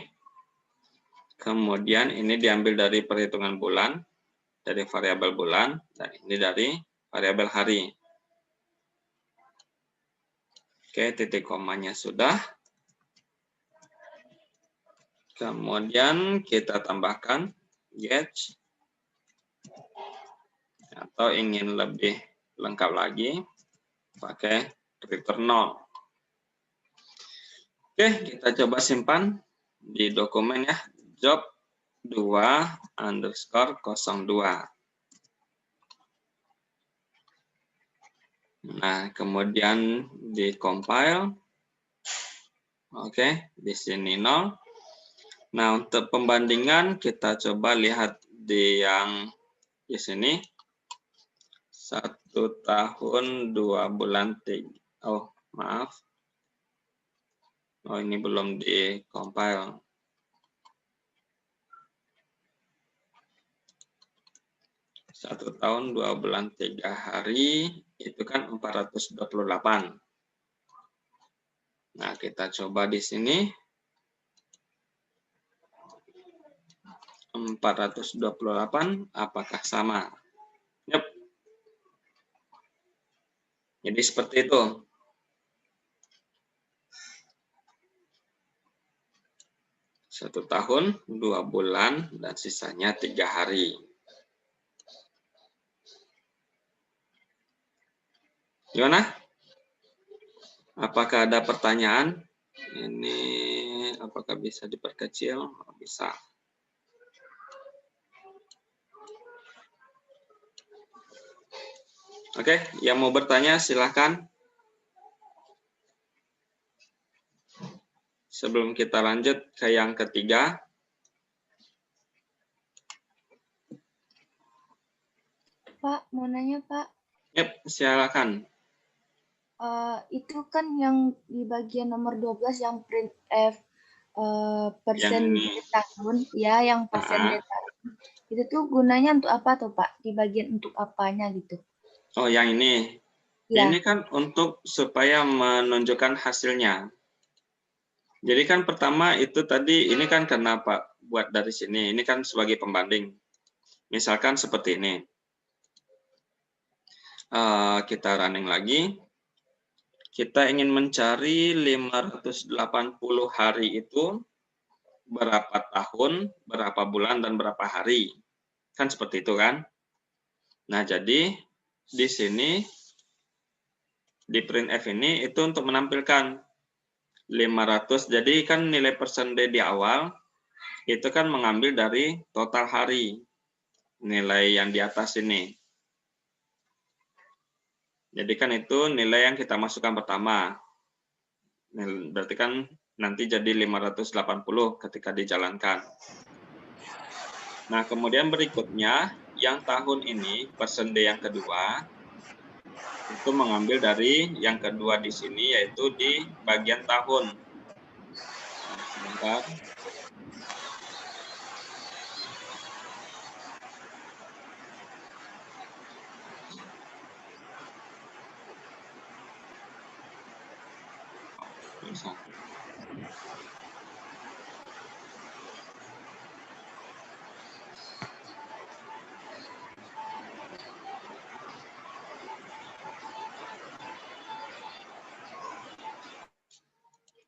Kemudian ini diambil dari perhitungan bulan, dari variabel bulan, dan ini dari variabel hari. Oke, titik komanya sudah. Kemudian kita tambahkan gauge, atau ingin lebih lengkap lagi, pakai return 0. Oke, kita coba simpan di dokumen ya, job 2_02. Nah, kemudian di compile. Oke, di sini 0. Nah, untuk pembandingan kita coba lihat di yang di sini. 1 tahun 2 bulan 3. Oh, maaf. Oh, ini belum di compile. Satu tahun 2 bulan 3 hari itu kan 428. Nah, kita coba di sini. 428 apakah sama? Yep. Jadi seperti itu. Satu tahun, 2 bulan, dan sisanya 3 hari. Gimana? Apakah ada pertanyaan? Ini apakah bisa diperkecil? Bisa. Oke, yang mau bertanya silahkan. Sebelum kita lanjut ke yang ketiga. Pak, mau nanya Pak. Yep, silakan. Itu kan yang di bagian nomor 12 yang printf persen Yang tahun, ya, yang persen tahun. Itu tuh gunanya untuk apa tuh Pak? Di bagian untuk apanya gitu? Oh, yang ini. Ya. Ini kan untuk supaya menunjukkan hasilnya. Jadi kan pertama itu tadi, ini kan kenapa buat dari sini. Ini kan sebagai pembanding. Misalkan seperti ini. Kita running lagi. Kita ingin mencari 580 hari itu berapa tahun, berapa bulan, dan berapa hari. Kan seperti itu kan? Nah, jadi di sini, di printf ini, itu untuk menampilkan 500, jadi kan nilai persende di awal, itu kan mengambil dari total hari, nilai yang di atas ini. Jadi kan itu nilai yang kita masukkan pertama. Berarti kan nanti jadi 580 ketika dijalankan. Nah, kemudian berikutnya, yang tahun ini, persen D yang kedua, itu mengambil dari yang kedua di sini, yaitu di bagian tahun. Nah, sebentar. Bisa.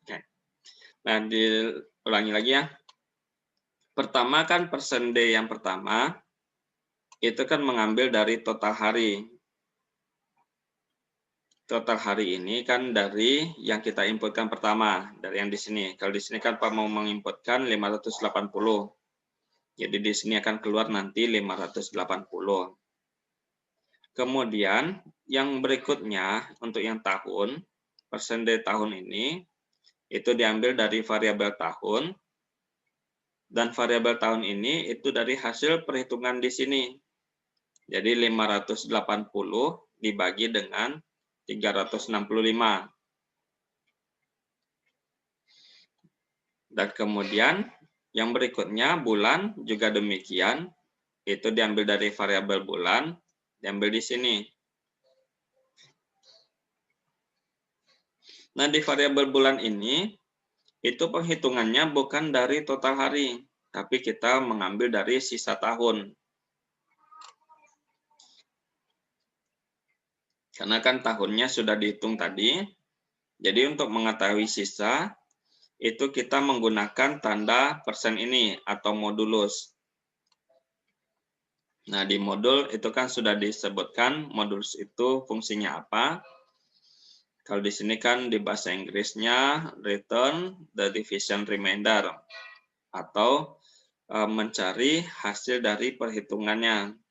Oke. Nah, diulangi lagi ya. Pertama kan persen D yang pertama, itu kan mengambil dari total hari. Total hari ini kan dari yang kita inputkan pertama, dari yang di sini. Kalau di sini kan Pak mau menginputkan 580. Jadi di sini akan keluar nanti 580. Kemudian yang berikutnya untuk yang tahun, persen D tahun ini, itu diambil dari variabel tahun, dan variabel tahun ini itu dari hasil perhitungan di sini. Jadi 580 dibagi dengan 365. Dan kemudian yang berikutnya bulan juga demikian, itu diambil dari variabel bulan, diambil di sini. Nah, di variabel bulan ini, itu penghitungannya bukan dari total hari, tapi kita mengambil dari sisa tahun. Karena kan tahunnya sudah dihitung tadi, jadi untuk mengetahui sisa, itu kita menggunakan tanda persen ini atau modulus. Nah, di modul itu kan sudah disebutkan modulus itu fungsinya apa. Kalau di sini kan di bahasa Inggrisnya return the division remainder atau mencari hasil dari perhitungannya.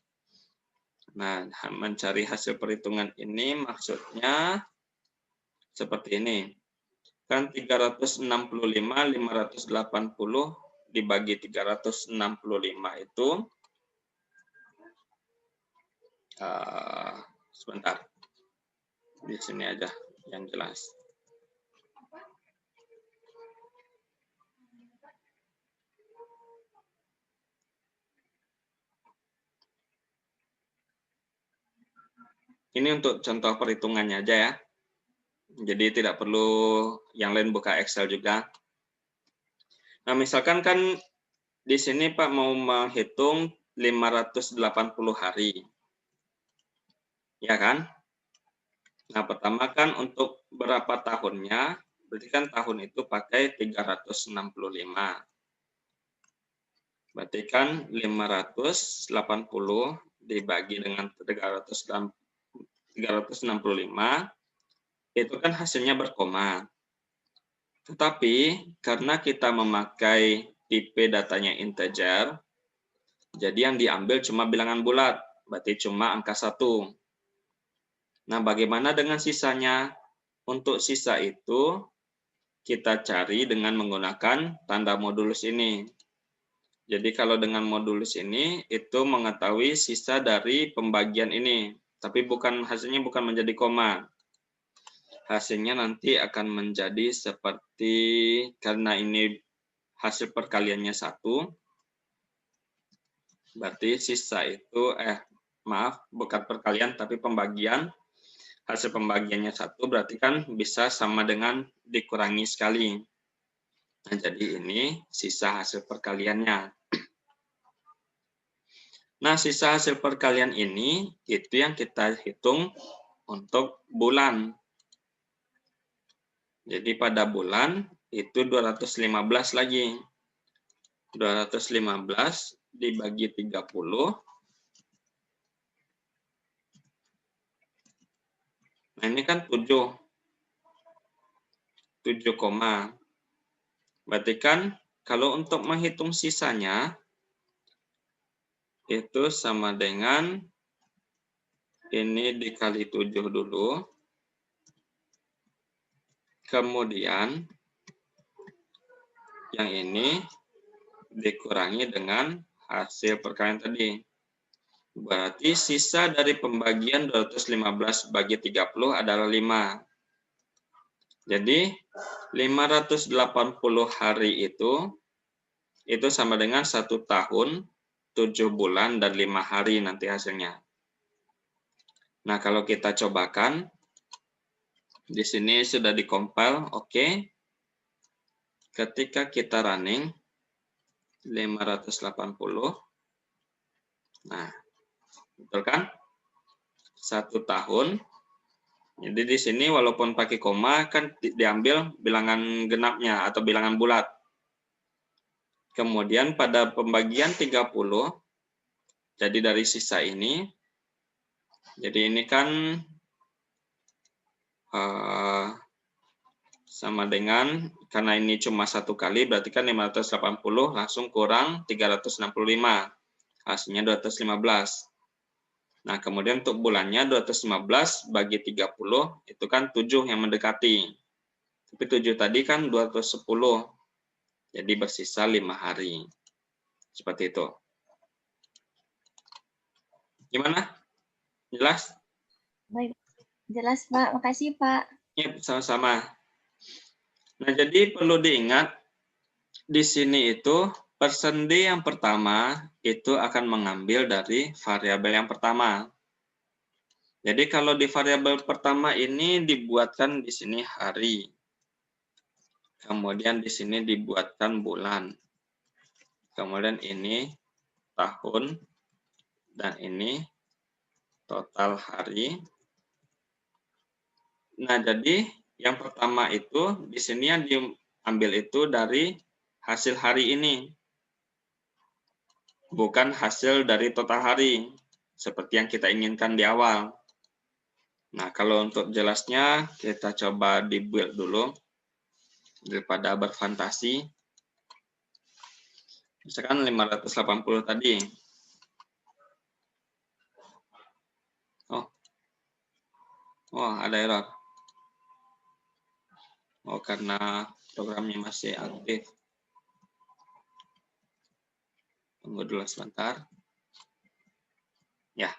Nah, mencari hasil perhitungan ini maksudnya seperti ini. Kan 365, 580 dibagi 365 itu, sebentar, di sini aja yang jelas. Ini untuk contoh perhitungannya aja ya. Jadi tidak perlu yang lain buka Excel juga. Nah, misalkan kan di sini Pak mau menghitung 580 hari. Ya kan? Nah, pertama kan untuk berapa tahunnya, berarti kan tahun itu pakai 365. Berarti kan 580 dibagi dengan 365, itu kan hasilnya berkoma. Tetapi karena kita memakai tipe datanya integer, jadi yang diambil cuma bilangan bulat, berarti cuma angka 1. Nah, bagaimana dengan sisanya? Untuk sisa itu, kita cari dengan menggunakan tanda modulus ini. Jadi kalau dengan modulus ini, itu mengetahui sisa dari pembagian ini. Tapi hasilnya bukan menjadi koma. Hasilnya nanti akan menjadi seperti, karena ini hasil perkaliannya 1, berarti sisa itu, bukan perkalian, tapi pembagian. Hasil pembagiannya 1 berarti kan bisa sama dengan dikurangi sekali. Nah, jadi ini sisa hasil perkaliannya. Nah, sisa hasil perkalian ini itu yang kita hitung untuk bulan. Jadi pada bulan itu 215 lagi. 215 dibagi 30. Nah, ini kan 7 koma. Berarti kan kalau untuk menghitung sisanya, itu sama dengan ini dikali 7 dulu. Kemudian yang ini dikurangi dengan hasil perkalian tadi. Berarti sisa dari pembagian 215 bagi 30 adalah 5. Jadi 580 hari itu sama dengan 1 tahun, 7 bulan, dan 5 hari nanti hasilnya. Nah, kalau kita cobakan, di sini sudah di-compile, oke. Ketika kita running, 580, nah, betul kan? 1 tahun. Jadi di sini walaupun pakai koma, kan diambil bilangan genapnya atau bilangan bulat. Kemudian pada pembagian 30, jadi dari sisa ini, jadi ini kan sama dengan, karena ini cuma 1 kali, berarti kan 580 langsung kurang 365. Hasilnya 215. Nah, kemudian untuk bulannya 215 bagi 30, itu kan 7 yang mendekati. Tapi 7 tadi kan 210. Jadi bersisa 5 hari. Seperti itu. Gimana? Jelas? Baik, jelas Pak. Makasih Pak. Ya, sama-sama. Nah, jadi perlu diingat, di sini itu persendi yang pertama itu akan mengambil dari variabel yang pertama. Jadi kalau di variabel pertama ini dibuatkan di sini hari. Kemudian di sini dibuatkan bulan. Kemudian ini tahun. Dan ini total hari. Nah, jadi yang pertama itu di sini yang diambil itu dari hasil hari ini. Bukan hasil dari total hari seperti yang kita inginkan di awal. Nah, kalau untuk jelasnya kita coba di-build dulu daripada berfantasi. Misalkan 580 tadi. Oh, ada error. Oh, karena programnya masih aktif. Tunggu dulu sebentar. Ya,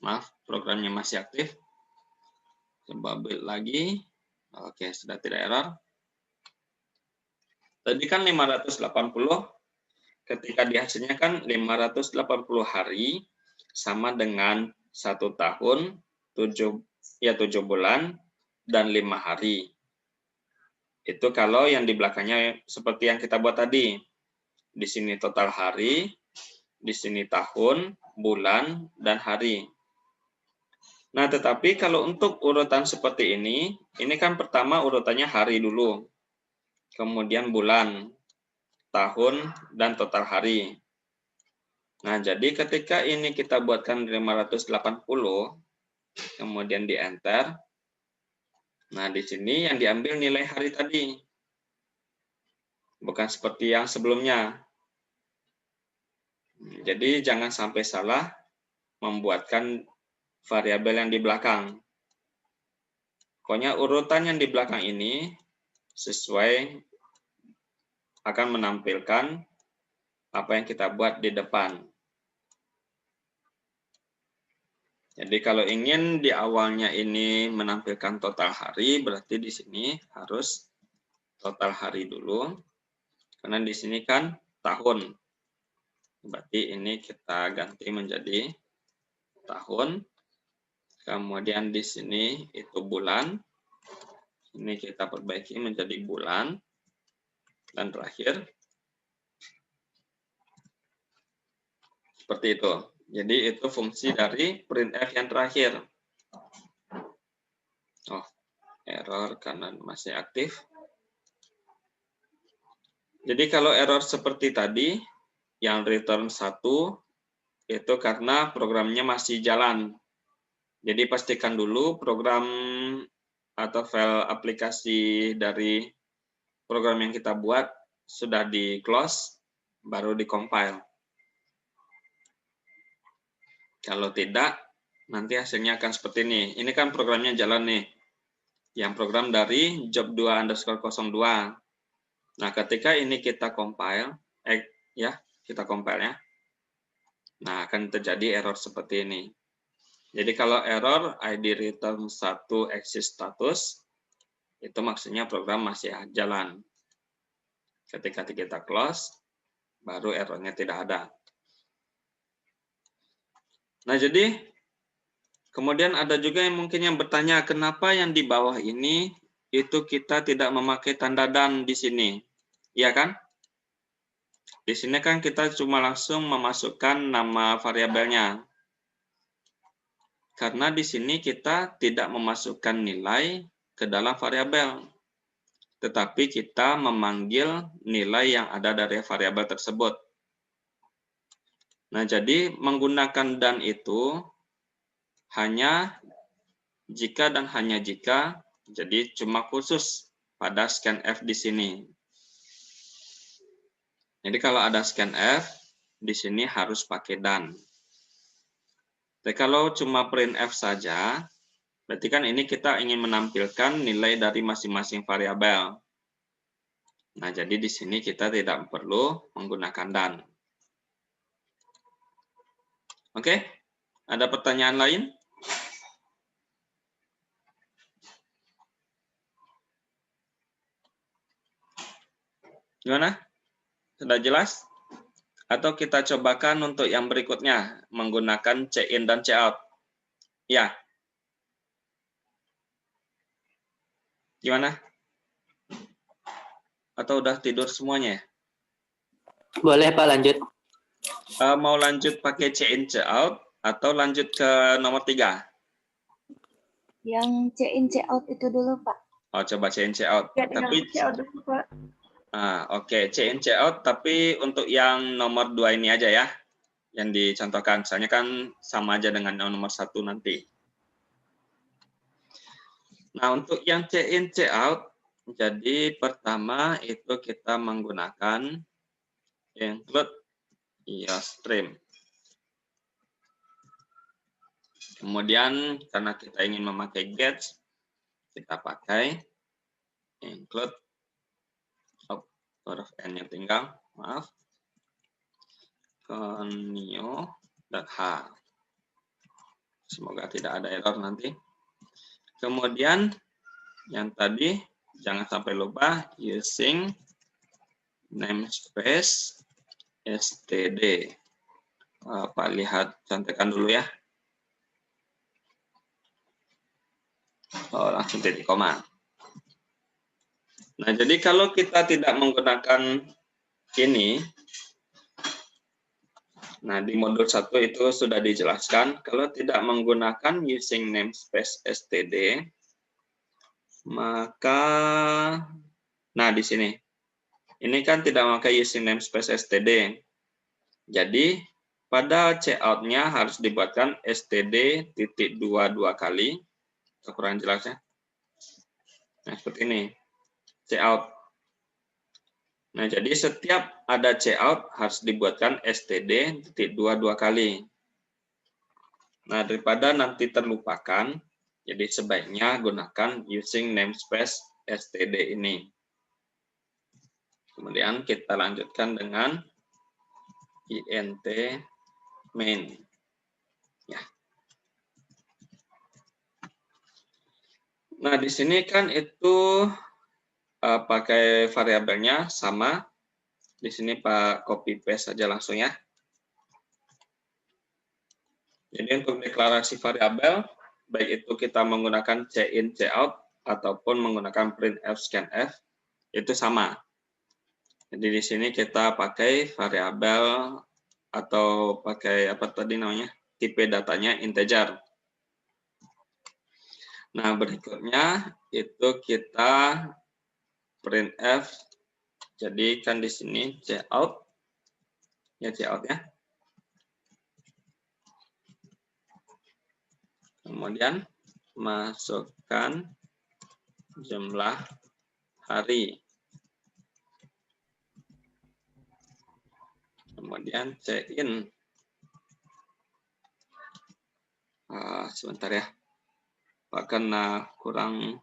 maaf, programnya masih aktif. Coba build lagi. Oke, sudah tidak error. Tadi kan 580, ketika di hasilnya kan 580 hari sama dengan 1 tahun, 7 bulan, dan 5 hari. Itu kalau yang di belakangnya seperti yang kita buat tadi. Di sini total hari, di sini tahun, bulan, dan hari. Nah, tetapi kalau untuk urutan seperti ini kan pertama urutannya hari dulu. Kemudian bulan, tahun, dan total hari. Nah, jadi ketika ini kita buatkan 580, kemudian di enter. Nah, di sini yang diambil nilai hari tadi. Bukan seperti yang sebelumnya. Jadi jangan sampai salah membuatkan variabel yang di belakang. Pokoknya urutan yang di belakang ini sesuai akan menampilkan apa yang kita buat di depan. Jadi kalau ingin di awalnya ini menampilkan total hari, berarti di sini harus total hari dulu. Karena di sini kan tahun. Berarti ini kita ganti menjadi tahun. Kemudian di sini itu bulan. Ini kita perbaiki menjadi bulan. Dan terakhir seperti itu. Jadi itu fungsi dari printf yang terakhir. Oh, error karena masih aktif. Jadi kalau error seperti tadi, yang return 1, itu karena programnya masih jalan. Jadi pastikan dulu program atau file aplikasi dari program yang kita buat sudah di close, baru di compile. Kalau tidak, nanti hasilnya akan seperti ini. Ini kan programnya jalan nih. Yang program dari job2_02. Nah, ketika ini kita compile, kita compile ya. Nah, akan terjadi error seperti ini. Jadi kalau error ID return 1 exist status, itu maksudnya program masih jalan. Ketika kita close, baru errornya tidak ada. Nah, jadi kemudian ada juga yang mungkin yang bertanya, kenapa yang di bawah ini itu kita tidak memakai tanda dan di sini? Iya kan? Di sini kan kita cuma langsung memasukkan nama variabelnya. Karena di sini kita tidak memasukkan nilai ke dalam variabel. Tetapi kita memanggil nilai yang ada dari variabel tersebut. Nah, jadi menggunakan dan itu hanya jika dan hanya jika, jadi cuma khusus pada scanf di sini. Jadi kalau ada scanf, di sini harus pakai dan. Tapi kalau cuma printf saja, berarti kan ini kita ingin menampilkan nilai dari masing-masing variabel. Nah, jadi di sini kita tidak perlu menggunakan dan. Oke, ada pertanyaan lain? Gimana? Sudah jelas? Atau kita cobakan untuk yang berikutnya, menggunakan C-in dan C-out. Ya. Gimana? Atau udah tidur semuanya? Boleh Pak, lanjut. Mau lanjut pakai C-in, C-out, atau lanjut ke nomor 3? Yang C-in C-out itu dulu, Pak. Oh, coba C-in, C-out. Ya, Tapi C-out dulu, Pak. Oke, C-in, C-out, tapi untuk yang nomor 2 ini aja ya, yang dicontohkan. Soalnya kan sama aja dengan yang nomor 1 nanti. Nah, untuk yang C-in, C-out, jadi pertama itu kita menggunakan include IOStream. Kemudian, karena kita ingin memakai get, kita pakai include huruf N-nya tinggal, maaf, conio.h. Semoga tidak ada error nanti. Kemudian, yang tadi, jangan sampai lupa, using namespace std. Pak lihat, contekan dulu ya. Langsung titik koma. Nah, jadi kalau kita tidak menggunakan ini, nah di modul 1 itu sudah dijelaskan, kalau tidak menggunakan using namespace std, maka, nah di sini, ini kan tidak memakai using namespace std. Jadi, pada cout-nya harus dibuatkan std.2 dua kali, kurang jelasnya. Nah, seperti ini. Cout. Nah, jadi setiap ada cout harus dibuatkan std.2 dua kali. Nah, daripada nanti terlupakan, jadi sebaiknya gunakan using namespace std ini. Kemudian kita lanjutkan dengan int main. Ya. Nah, di sini kan itu pakai variabelnya sama. Di sini Pak copy paste saja langsung ya. Jadi untuk deklarasi variabel, baik itu kita menggunakan C-in, C-out, ataupun menggunakan printf, scanf, itu sama. Jadi di sini kita pakai variabel atau pakai apa tadi namanya, tipe datanya integer. Nah, berikutnya itu kita printf. Jadi kan di sini cout, ya cout ya. Kemudian masukkan jumlah hari. Kemudian C-in. Sebentar ya. Pak, karena kurang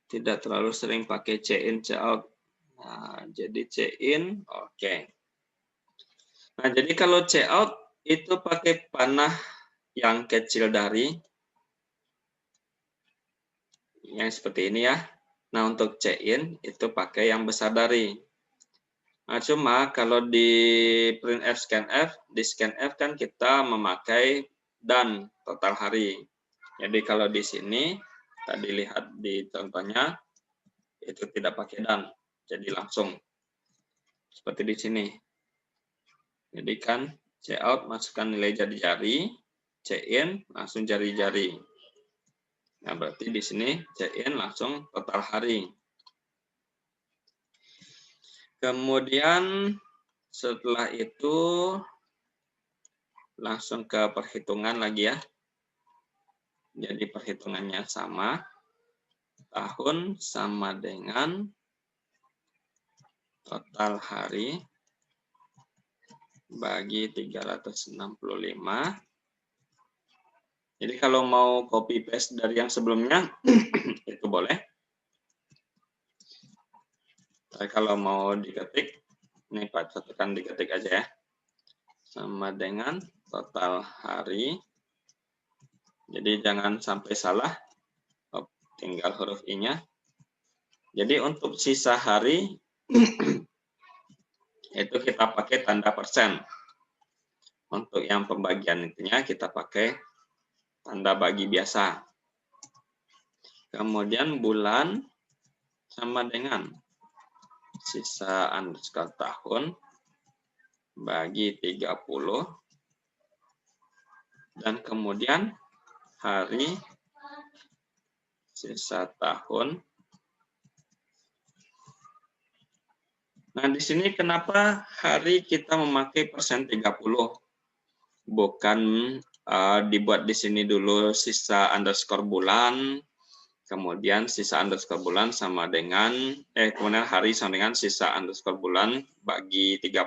tidak terlalu sering pakai C-in, C-out. Nah, jadi C-in, oke. Nah, jadi kalau C-out itu pakai panah yang kecil dari yang seperti ini ya. Nah, untuk C-in itu pakai yang besar dari. Nah, cuma kalau di printf scanf, di scanf kan kita memakai dan total hari. Jadi kalau di sini tadi lihat di contohnya itu tidak pakai dan, jadi langsung seperti di sini. Jadi kan C-out masukkan nilai jari-jari, C-in langsung jari-jari. Nah, berarti di sini C-in langsung total hari. Kemudian setelah itu langsung ke perhitungan lagi ya. Jadi perhitungannya sama. Tahun sama dengan total hari bagi 365. Jadi kalau mau copy paste dari yang sebelumnya itu boleh. Tapi kalau mau diketik, ini Pak tekan diketik aja ya. Sama dengan total hari. Jadi jangan sampai salah. Tinggal huruf I-nya. Jadi untuk sisa hari itu kita pakai tanda persen. Untuk yang pembagian itunya kita pakai tanda bagi biasa. Kemudian bulan sama dengan sisa underscore tahun bagi 30. Dan kemudian hari sisa tahun. Nah, di sini kenapa hari kita memakai persen 30? Bukan dibuat di sini dulu sisa underscore bulan, kemudian sisa underscore bulan sama dengan, kemudian hari sama dengan sisa underscore bulan bagi 30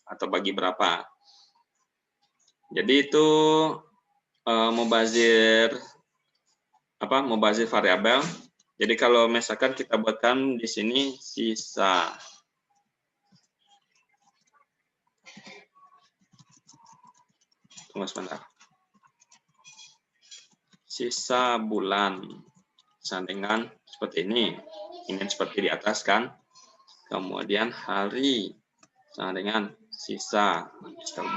atau bagi berapa. Jadi itu mubazir variabel. Jadi kalau misalkan kita buatkan di sini sisa sebentar. Sisa bulan sama dengan seperti ini. Ini seperti di atas kan. Kemudian hari sama dengan sisa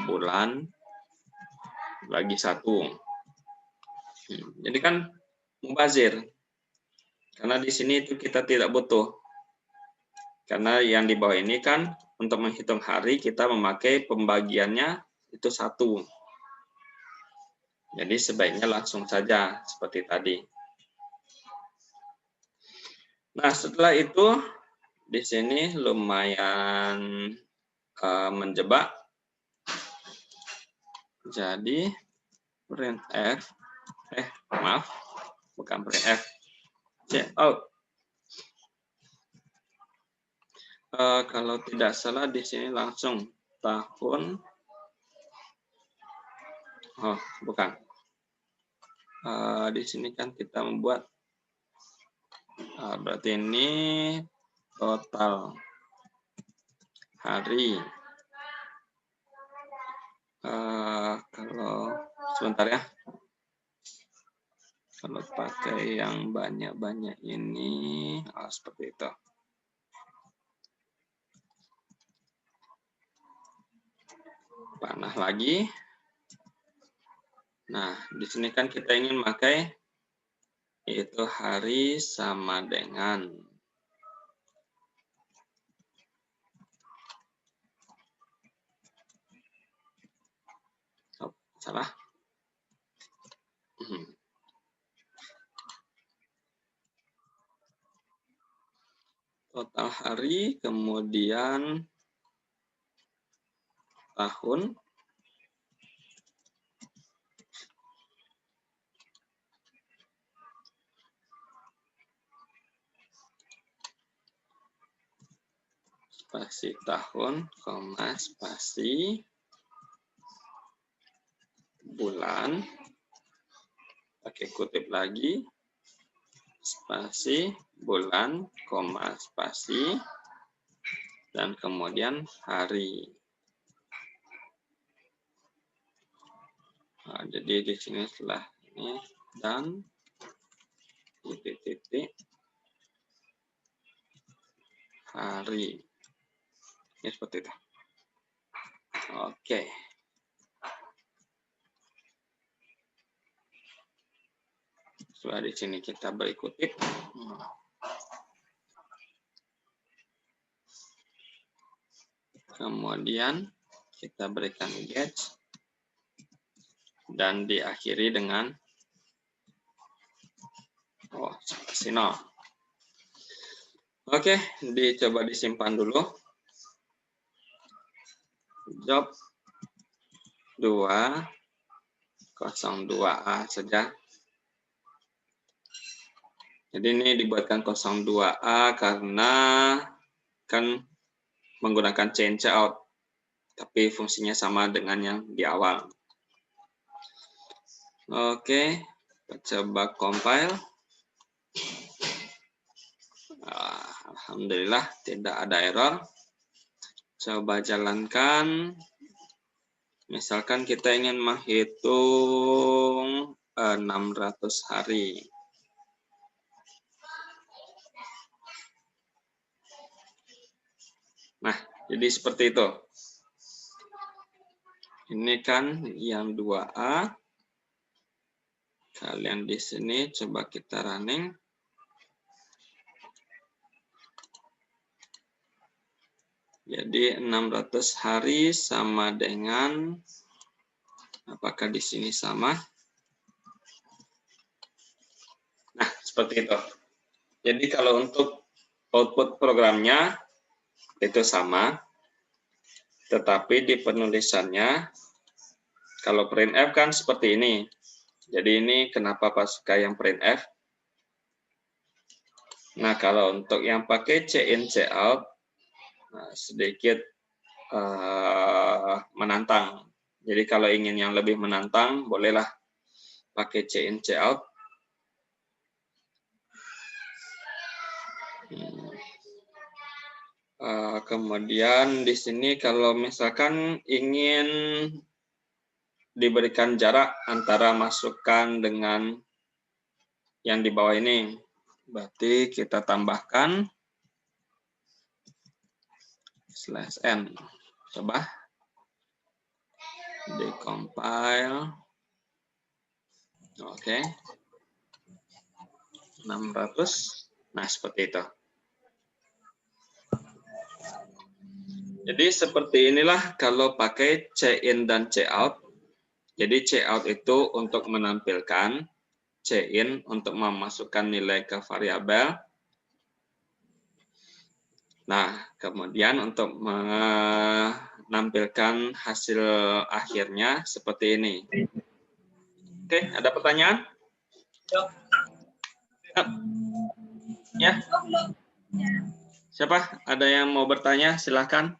bulan bagi 1. Jadi kan mubazir. Karena di sini itu kita tidak butuh. Karena yang di bawah ini kan untuk menghitung hari kita memakai pembagiannya itu 1. Jadi sebaiknya langsung saja seperti tadi. Nah, setelah itu di sini lumayan menjebak. Jadi printf, bukan printf, cout. Kalau tidak salah di sini langsung tahun. Oh, bukan. Di sini kan kita membuat berarti ini total hari. Kalau sebentar ya. Kalau pakai yang banyak-banyak ini, seperti itu. Panah lagi. Nah, di sini kan kita ingin pakai itu hari sama dengan salah. Total hari, kemudian tahun, spasi tahun, koma, spasi bulan, pakai kutip lagi, spasi, bulan, koma, spasi, dan kemudian hari. Nah, jadi di sini setelah ini dan titik-titik hari. Ini seperti itu. Oke. Setelah di sini kita beri kutip. Kemudian kita berikan get dan diakhiri dengan spasi nol. Oke, dicoba disimpan dulu. Job 202A saja. Jadi ini dibuatkan 02A karena kan menggunakan change out, tapi fungsinya sama dengan yang di awal. Oke, kita coba compile. Alhamdulillah tidak ada error. Coba jalankan. Misalkan kita ingin menghitung 600 hari. Nah, jadi seperti itu. Ini kan yang 2A. Kalian di sini coba kita running. Jadi 600 hari sama dengan, apakah di sini sama? Nah, seperti itu. Jadi kalau untuk output programnya itu sama, tetapi di penulisannya, kalau printf kan seperti ini. Jadi ini kenapa pakai yang printf? Nah, kalau untuk yang pakai cin, cout, sedikit menantang. Jadi kalau ingin yang lebih menantang, bolehlah pakai cin, cout. Kemudian di sini kalau misalkan ingin diberikan jarak antara masukan dengan yang di bawah ini, berarti kita tambahkan /n. Coba decompile. Oke. 600. Nah, seperti itu. Jadi seperti inilah kalau pakai cin dan cout. Jadi cout itu untuk menampilkan, cin untuk memasukkan nilai ke variabel. Nah, kemudian untuk menampilkan hasil akhirnya seperti ini. Oke, ada pertanyaan? Ya. Siapa? Ada yang mau bertanya? Silakan.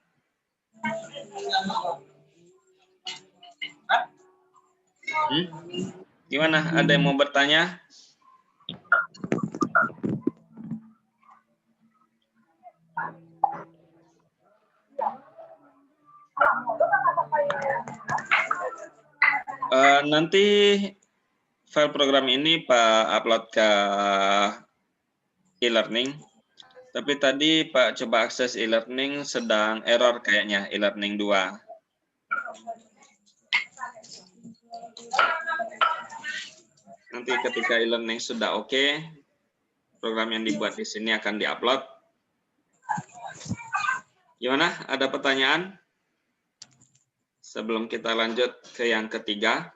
Gimana? Ada yang mau bertanya? Nanti file program ini Pak upload ke e-learning. Tapi tadi Pak coba akses e-learning sedang error kayaknya, e-learning 2. Nanti ketika e-learning sudah oke, program yang dibuat di sini akan diupload. Gimana? Ada pertanyaan? Sebelum kita lanjut ke yang ketiga,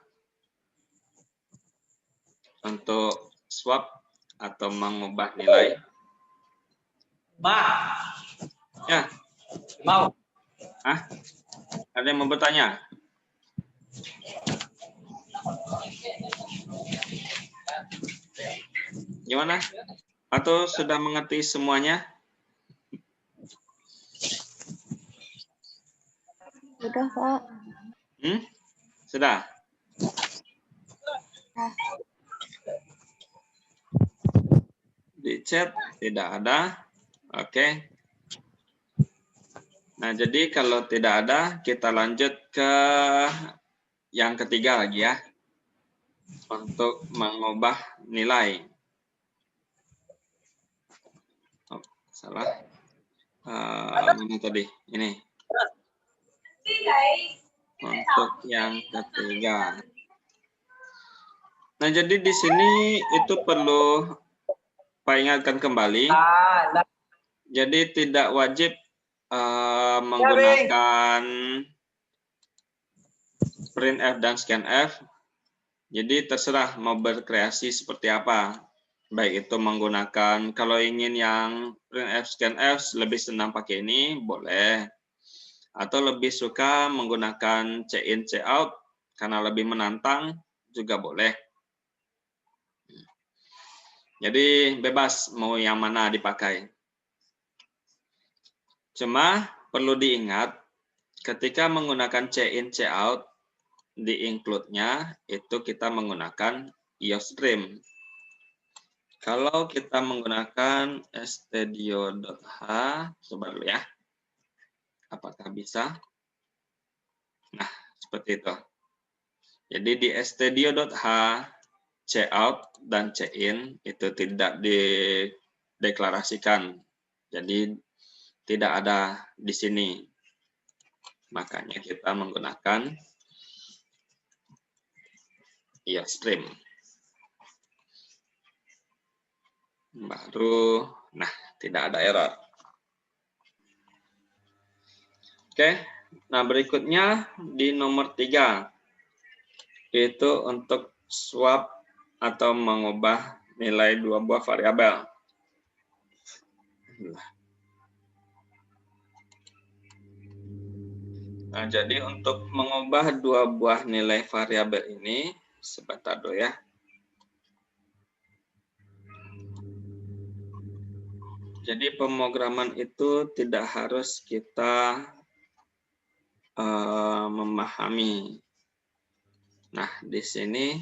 untuk swap atau mengubah nilai. Ya. Mau. Ada yang mau bertanya? Gimana? Atau sudah mengerti semuanya? Sudah, Pak. Sudah? Di chat tidak ada. Oke. Nah, jadi kalau tidak ada, kita lanjut ke yang ketiga lagi ya. Untuk mengubah nilai. Oh, salah. Mana tadi? Ini. Untuk yang ketiga. Nah, jadi di sini itu perlu Pak ingatkan kembali. Jadi tidak wajib menggunakan printf dan scanf. Jadi terserah mau berkreasi seperti apa. Baik itu menggunakan, kalau ingin yang printf, scanf lebih senang pakai ini, boleh. Atau lebih suka menggunakan check-in, check-out, karena lebih menantang, juga boleh. Jadi bebas mau yang mana dipakai. Cuma perlu diingat, ketika menggunakan check-in, check-out, di include-nya itu kita menggunakan iostream. Kalau kita menggunakan studio.h, coba dulu ya. Apakah bisa? Nah, seperti itu. Jadi di studio.h, checkout dan check-in itu tidak dideklarasikan. Jadi tidak ada di sini. Makanya kita menggunakan iostream. Baru, nah tidak ada error. Oke, nah berikutnya di nomor 3. Itu untuk swap atau mengubah nilai dua buah variabel. Nah, jadi untuk mengubah dua buah nilai variabel ini, sebentar dulu ya. Jadi pemrograman itu tidak harus kita memahami. Nah, di sini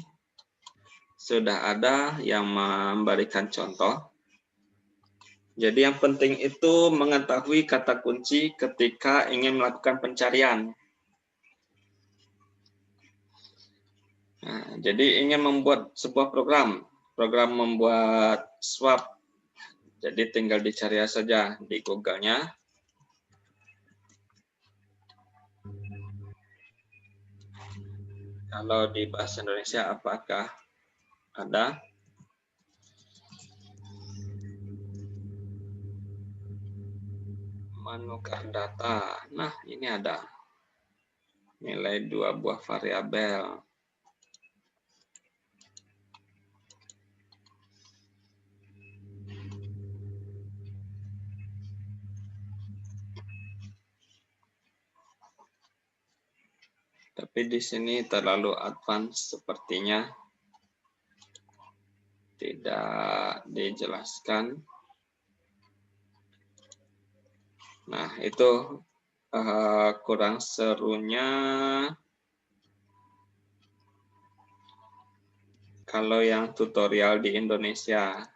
sudah ada yang memberikan contoh. Jadi yang penting itu mengetahui kata kunci ketika ingin melakukan pencarian. Nah, jadi ingin membuat sebuah program membuat swap. Jadi tinggal dicari saja di Google-nya. Kalau di bahasa Indonesia apakah ada? Menukar data. Nah, ini ada. Nilai dua buah variabel. Tapi di sini terlalu advance sepertinya. Tidak dijelaskan. Nah, itu kurang serunya kalau yang tutorial di Indonesia.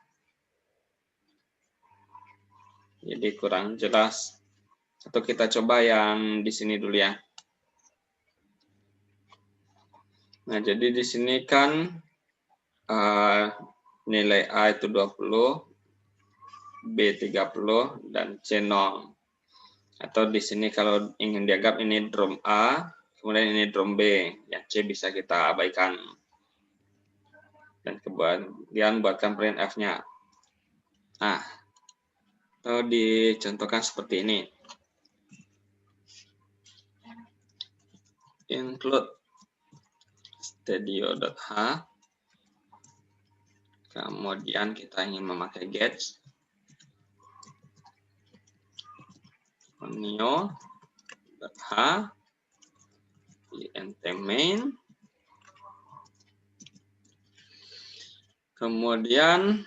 Jadi kurang jelas. Atau kita coba yang di sini dulu ya. Nah, jadi di sini kan nilai A itu 20, B 30, dan C 0. Atau di sini kalau ingin dianggap ini drum A, kemudian ini drum B. Yang C bisa kita abaikan. Dan kemudian buatkan printf-nya. Nah, atau dicontohkan seperti ini. Include studio.h. Kemudian kita ingin memakai get neo.h int main. Kemudian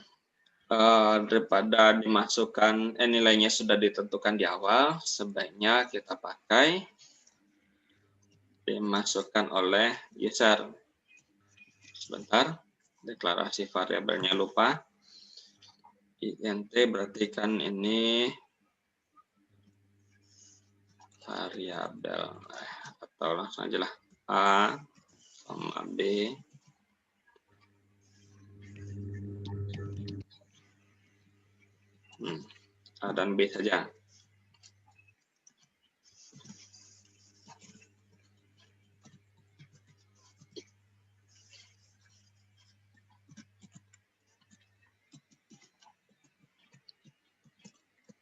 daripada dimasukkan nilainya sudah ditentukan di awal, sebaiknya kita pakai dimasukkan oleh user. Sebentar. deklarasi variabelnya lupa. INT berarti kan ini variabel, atau langsung aja lah A sama B A dan B saja.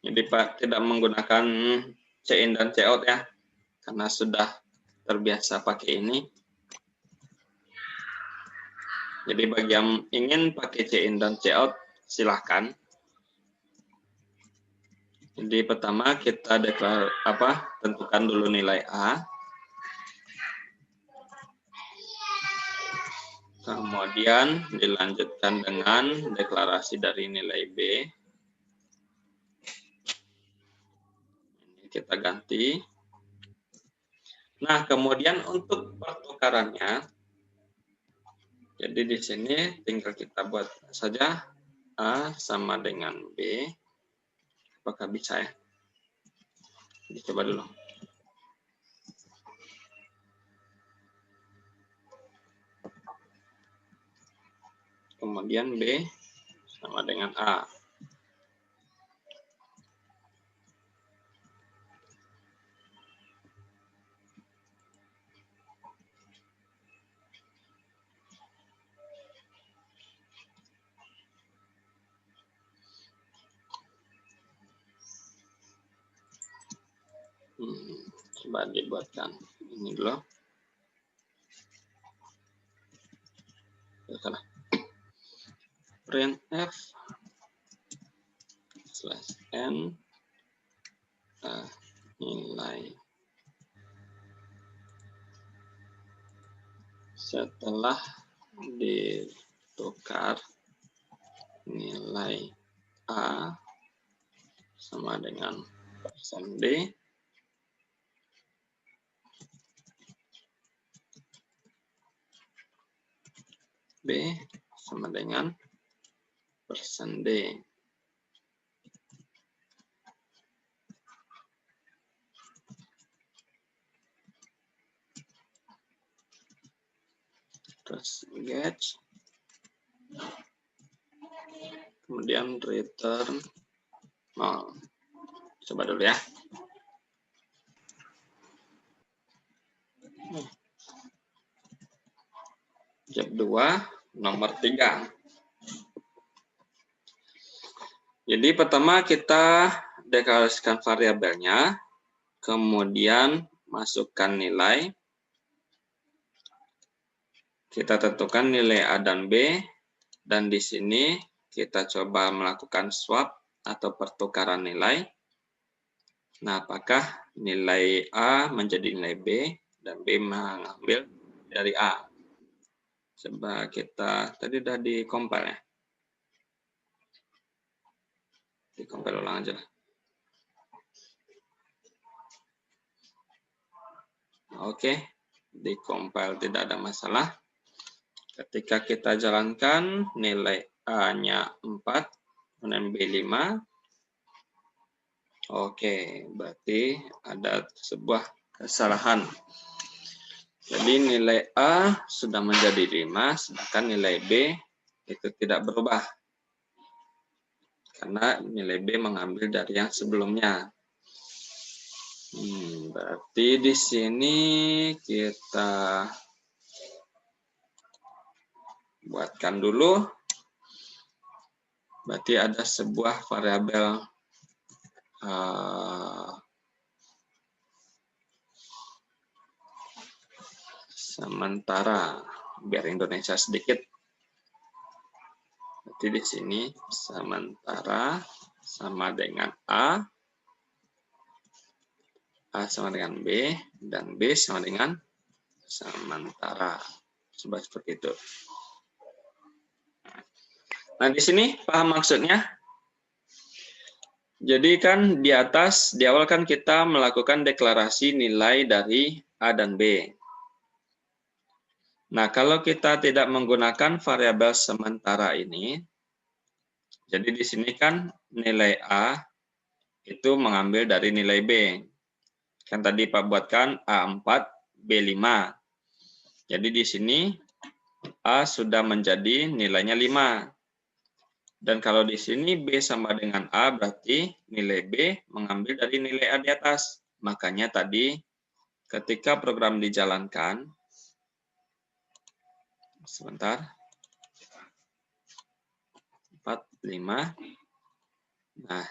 Jadi Pak tidak menggunakan C-in dan C-out ya, karena sudah terbiasa pakai ini. Jadi bagi yang ingin pakai C-in dan C-out, silahkan. Jadi pertama kita tentukan dulu nilai A. Kemudian dilanjutkan dengan deklarasi dari nilai B. Ini kita ganti. Nah, kemudian untuk pertukarannya, jadi di sini tinggal kita buat saja A sama dengan B. Apakah bisa ya? Dicoba dulu. Kemudian B sama dengan A. Coba dibuatkan ini dulu. Salah. Printf /n nilai setelah ditukar nilai A sama dengan %D B sama dengan %D. Terus get, kemudian return 0. Coba dulu ya. Step 2, nomor 3. Jadi pertama kita deklarasikan variabelnya, kemudian masukkan nilai. Kita tentukan nilai A dan B, dan di sini kita coba melakukan swap atau pertukaran nilai. Nah, apakah nilai A menjadi nilai B dan B mengambil dari A? Coba kita, tadi udah di-compile ya. Di-compile ulang aja lah. Oke, di-compile tidak ada masalah. Ketika kita jalankan, nilai A-nya 4, kemudian B 5. Oke, berarti ada sebuah kesalahan. Jadi nilai A sudah menjadi 5, sedangkan nilai B itu tidak berubah. Karena nilai B mengambil dari yang sebelumnya. Berarti di sini kita buatkan dulu. Berarti ada sebuah variabel sementara, biar Indonesia sedikit. Berarti di sini sementara sama dengan A sama dengan B, dan B sama dengan sementara. Coba seperti itu. Nah, di sini paham maksudnya? Jadi kan di atas, di awal kan kita melakukan deklarasi nilai dari A dan B. Nah, kalau kita tidak menggunakan variabel sementara ini, jadi di sini kan nilai A itu mengambil dari nilai B. Kan tadi Pak buatkan A4, B5. Jadi di sini A sudah menjadi nilainya 5. Dan kalau di sini B sama dengan A, berarti nilai B mengambil dari nilai A di atas. Makanya tadi ketika program dijalankan, sebentar, 4, 5. Nah,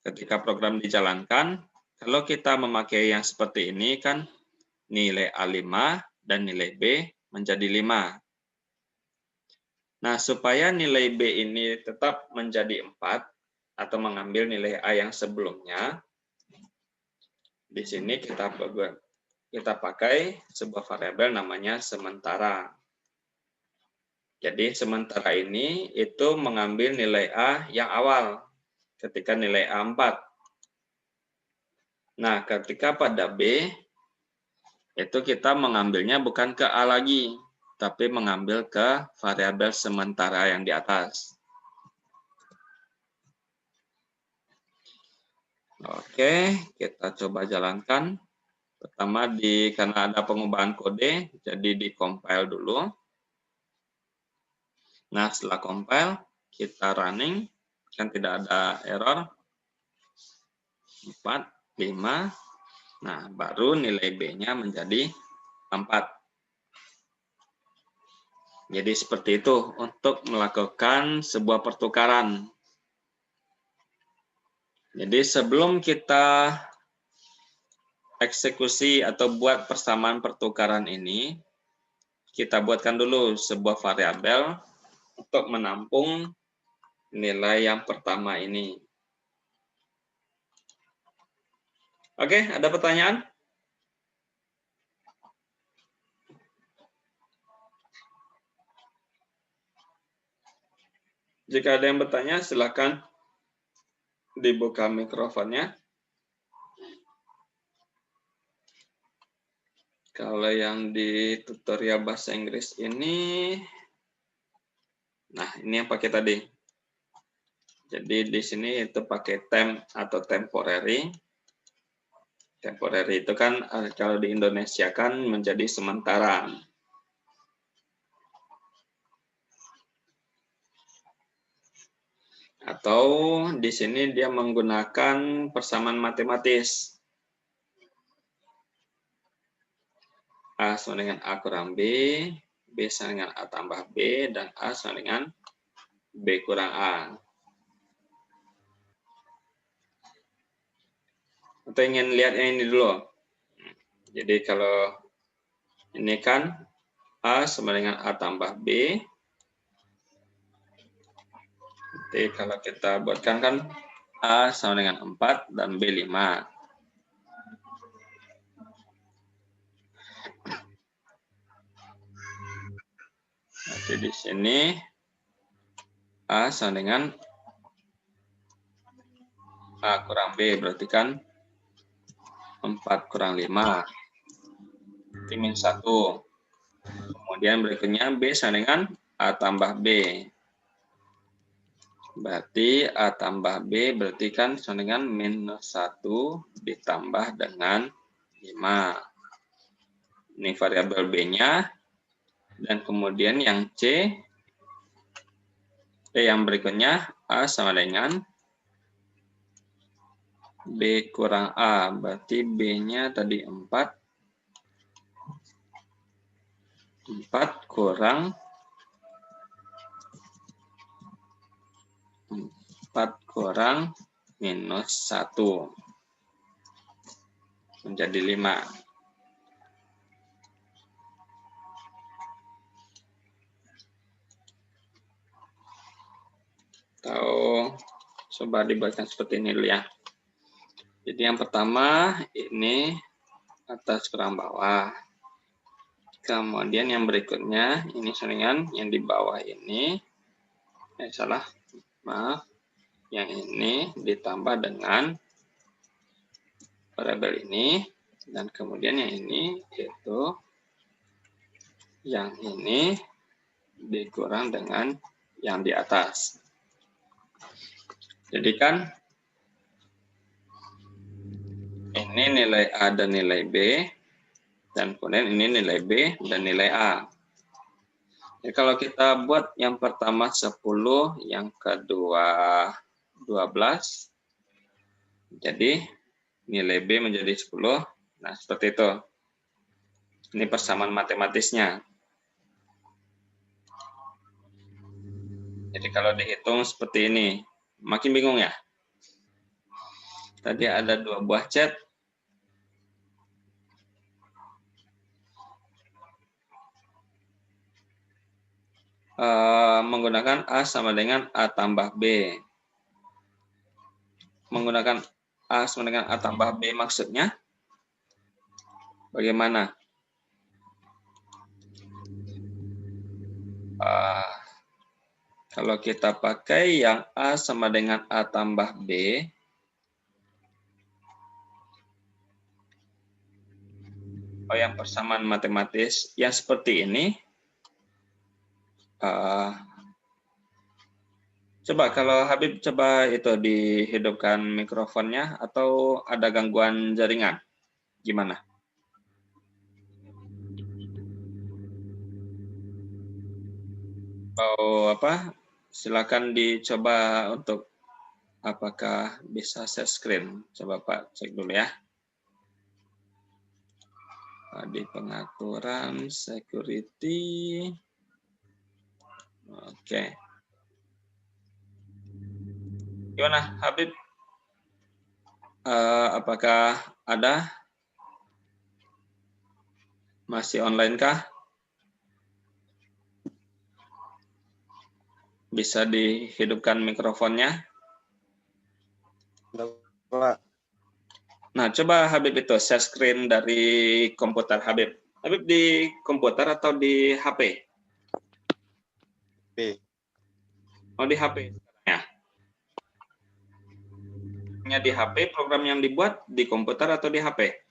ketika program dijalankan, kalau kita memakai yang seperti ini kan nilai A5 dan nilai B menjadi 5. Nah, supaya nilai B ini tetap menjadi 4 atau mengambil nilai A yang sebelumnya, di sini kita pakai sebuah variabel namanya sementara. Jadi sementara ini itu mengambil nilai A yang awal ketika nilai A 4. Nah, ketika pada B, itu kita mengambilnya bukan ke A lagi, tapi mengambil ke variabel sementara yang di atas. Oke, kita coba jalankan. Pertama, karena ada pengubahan kode, jadi di-compile dulu. Nah, setelah compile, kita running, kan tidak ada error. 4, 5. Nah, baru nilai B-nya menjadi 4. Jadi seperti itu untuk melakukan sebuah pertukaran. Jadi sebelum kita eksekusi atau buat persamaan pertukaran ini, kita buatkan dulu sebuah variabel untuk menampung nilai yang pertama ini. Oke, ada pertanyaan? Jika ada yang bertanya, silakan dibuka mikrofonnya. Kalau yang di tutorial bahasa Inggris ini, nah ini yang pakai tadi. Jadi di sini itu pakai temp atau temporary. Temporary itu kan kalau di Indonesia kan menjadi sementara. Atau di sini dia menggunakan persamaan matematis. A sama dengan A kurang B, B sama dengan A tambah B, dan A sama dengan B kurang A. Atau ingin lihat yang ini dulu. Jadi kalau ini kan A sama dengan A tambah B. Jadi kalau kita buatkan kan A sama dengan 4 dan B 5. Jadi di sini A sama dengan A kurang B, berarti kan 4 kurang 5. Berarti min 1. Kemudian berikutnya B sama dengan A tambah B. Berarti A tambah B berarti kan sama dengan minus 1 ditambah dengan 5. Ini variabel B-nya. Dan kemudian yang C, yang berikutnya A sama dengan B kurang A. Berarti B-nya tadi 4. 4 kurang 4 kurang minus 1. Menjadi 5. Atau coba dibuatkan seperti ini dulu ya. Jadi yang pertama ini atas kurang bawah. Kemudian yang berikutnya ini dengan yang di bawah ini. Salah. Maaf. Yang ini ditambah dengan variabel ini. Dan kemudian yang ini yaitu yang ini dikurang dengan yang di atas. Jadi kan ini nilai A dan nilai B, dan kemudian ini nilai B dan nilai A. Jadi kalau kita buat yang pertama 10, yang kedua 12, jadi nilai B menjadi 10. Nah, seperti itu. Ini persamaan matematisnya. Jadi kalau dihitung seperti ini, makin bingung ya? Tadi ada 2 buah cat. Menggunakan A sama dengan A tambah B. Menggunakan A sama dengan A tambah B maksudnya bagaimana? Kalau kita pakai yang A sama dengan A tambah B, yang persamaan matematis yang seperti ini, coba kalau Habib coba itu dihidupkan mikrofonnya atau ada gangguan jaringan, gimana? Apa? Silakan dicoba untuk apakah bisa share screen. Coba Pak cek dulu ya. Di pengaturan security. Oke. Gimana Habib? Apakah ada? Masih online kah? Bisa dihidupkan mikrofonnya? Pak. Nah, coba Habib itu share screen dari komputer Habib. Habib di komputer atau di HP? B. Oh, di HP ya. Di HP, program yang dibuat di komputer atau di HP?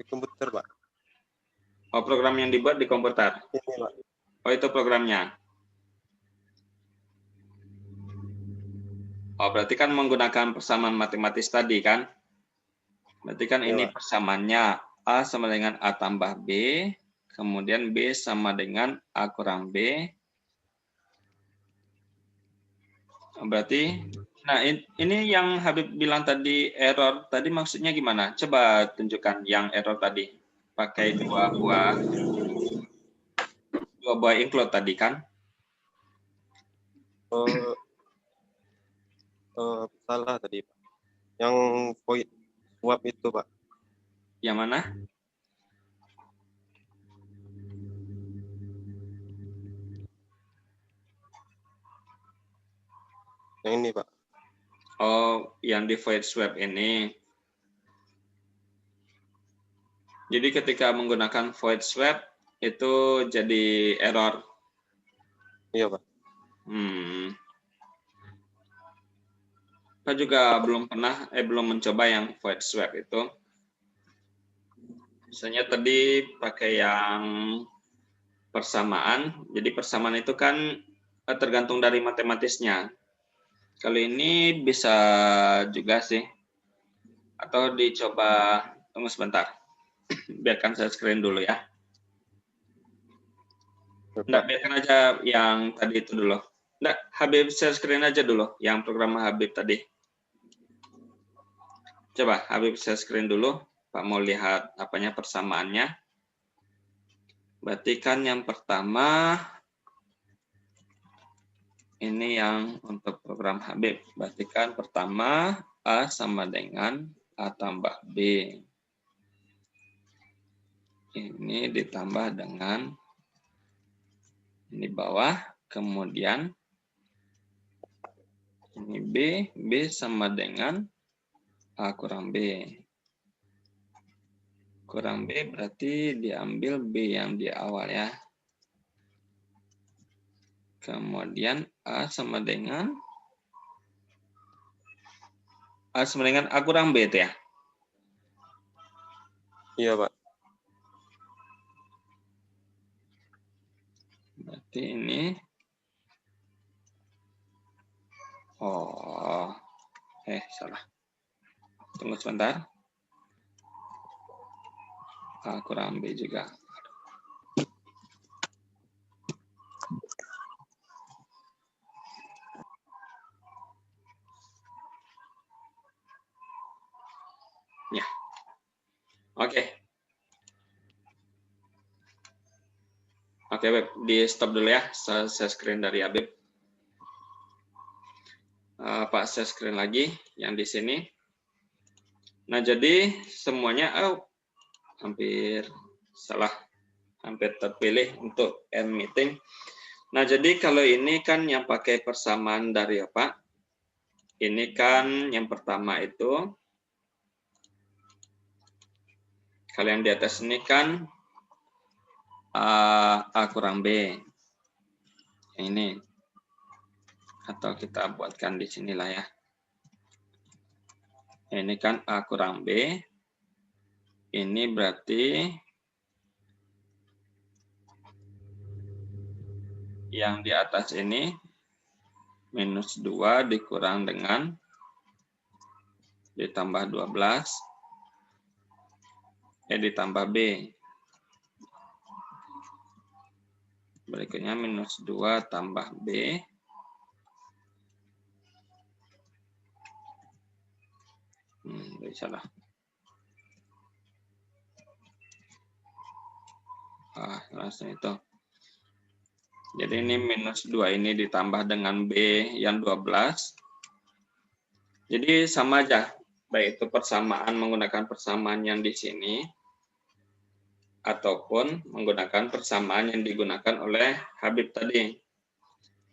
Di komputer, Pak. Oh, program yang dibuat di komputer. Ini, Pak. Oh, itu programnya. Oh, berarti kan menggunakan persamaan matematis tadi kan? Berarti kan ini persamaannya A sama dengan A tambah B, kemudian B sama dengan A kurang B. Berarti, nah ini yang Habib bilang tadi error, tadi maksudnya gimana? Coba tunjukkan yang error tadi. Pakai dua buah include tadi kan? Salah tadi, Pak. Yang void swap itu, Pak. Yang mana? Yang ini, Pak. Oh, yang di void swap ini. Jadi ketika menggunakan void swap itu jadi error. Iya, Pak. Saya juga belum mencoba yang void swap itu. Misalnya tadi pakai yang persamaan. Jadi persamaan itu kan tergantung dari matematisnya. Kali ini bisa juga sih. Atau dicoba, tunggu sebentar. Biarkan saya screen dulu ya. Enggak, biarkan aja yang tadi itu dulu. Enggak, Habib share screen aja dulu, yang program Habib tadi. Coba Habib share screen dulu. Pak mau lihat apanya persamaannya. Berarti kan yang pertama ini yang untuk program Habib. Berarti kan pertama A sama dengan A tambah B. Ini ditambah dengan ini bawah, kemudian ini B sama dengan A kurang B. Kurang B berarti diambil B yang di awal ya. Kemudian A sama dengan A kurang B itu ya? Iya, Pak. Berarti ini. Oh, salah. Tunggu sebentar. A kurang B juga. Ya. Oke. Oke, Beb. Di stop dulu ya. Saya screen dari Habib. Pak, saya screen lagi yang di sini. Nah, jadi semuanya hampir salah, hampir terpilih untuk end meeting. Nah, jadi kalau ini kan yang pakai persamaan dari apa? Ini kan yang pertama itu, kalau yang di atas ini kan A kurang B. Ini. Atau kita buatkan di sinilah ya. Ini kan A kurang B. Ini berarti yang di atas ini minus 2 dikurang dengan ditambah 12. Ditambah B. Berikutnya minus 2 tambah B. Salah. Langsung itu. Jadi ini minus 2 ini ditambah dengan B yang 12. Jadi sama aja. Baik itu persamaan menggunakan persamaan yang di sini, ataupun menggunakan persamaan yang digunakan oleh Habib tadi.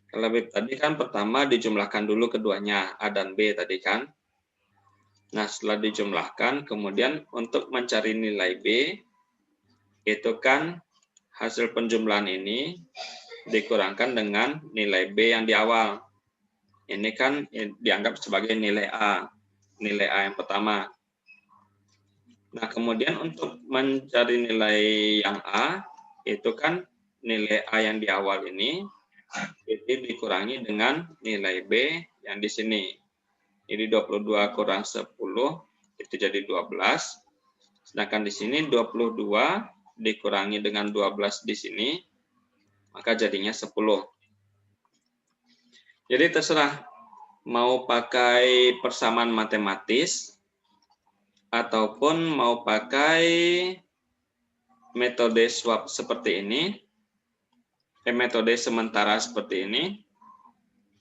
Kalau Habib tadi kan pertama dijumlahkan dulu keduanya, A dan B tadi kan. Nah, setelah dijumlahkan, kemudian untuk mencari nilai B, itu kan hasil penjumlahan ini dikurangkan dengan nilai B yang di awal. Ini kan dianggap sebagai nilai A yang pertama. Nah, kemudian untuk mencari nilai yang A, itu kan nilai A yang di awal ini, itu dikurangi dengan nilai B yang di sini. Ini 22 kurang 10, itu jadi 12. Sedangkan di sini 22 dikurangi dengan 12 di sini, maka jadinya 10. Jadi terserah mau pakai persamaan matematis ataupun mau pakai metode swap seperti ini, metode sementara seperti ini,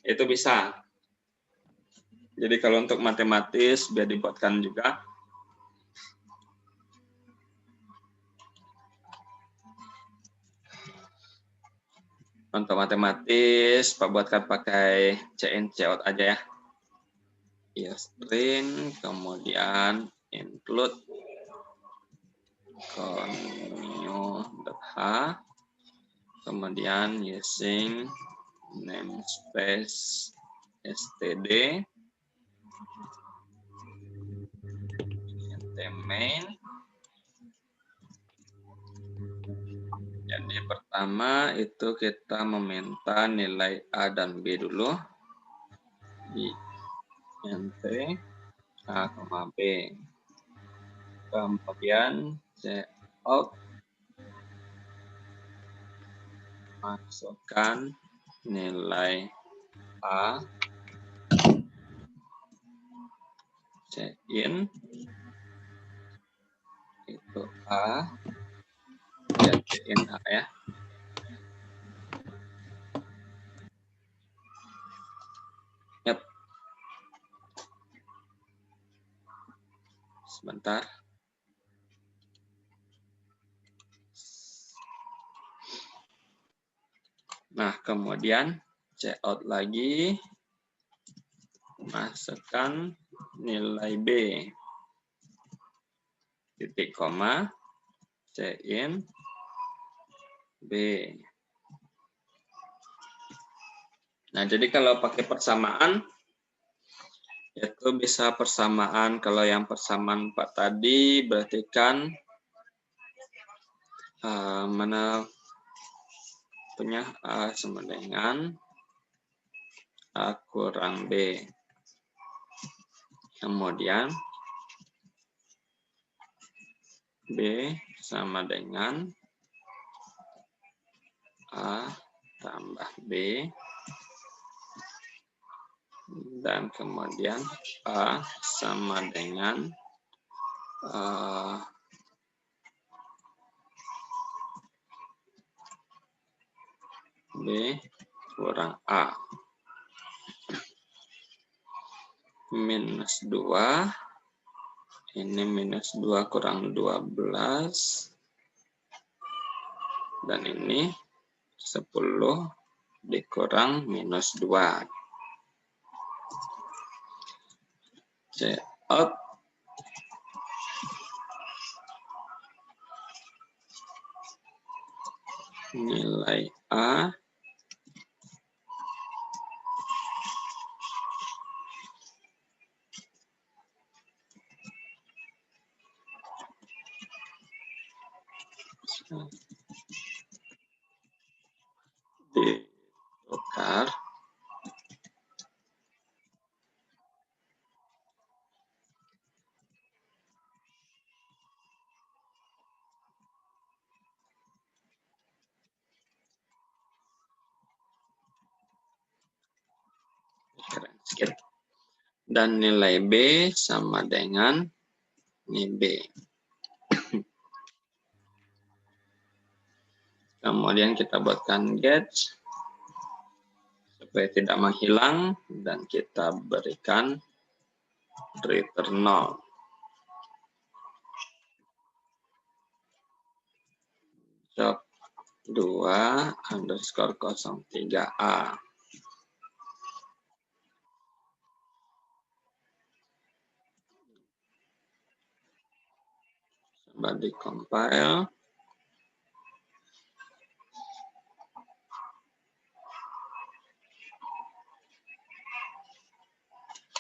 itu bisa. Jadi kalau untuk matematis biar dibuatkan juga. Untuk matematis, Pak buatkan pakai C-in, C-out aja ya. String, kemudian include continue.h, kemudian using namespace std, main. Jadi pertama itu kita meminta nilai A dan B dulu di int A, B. Kemudian cout masukkan nilai A, in itu A, in A ya. Yap. Sebentar. Nah, kemudian cout lagi, masukkan nilai B, titik koma, in B. Nah, jadi kalau pakai persamaan, itu bisa persamaan, kalau yang persamaan 4 tadi, berarti kan mana punya A sama dengan A kurang B. Kemudian B sama dengan A tambah B. Dan kemudian A sama dengan B kurang A. Minus 2. Ini minus 2 kurang 12. Dan ini 10 dikurang minus 2. C out. Nilai A ditukar sedikit. Dan nilai B sama dengan ini B. Kemudian kita buatkan gauge supaya tidak menghilang dan kita berikan return 0. Job 2 underscore 03A. Coba di compile.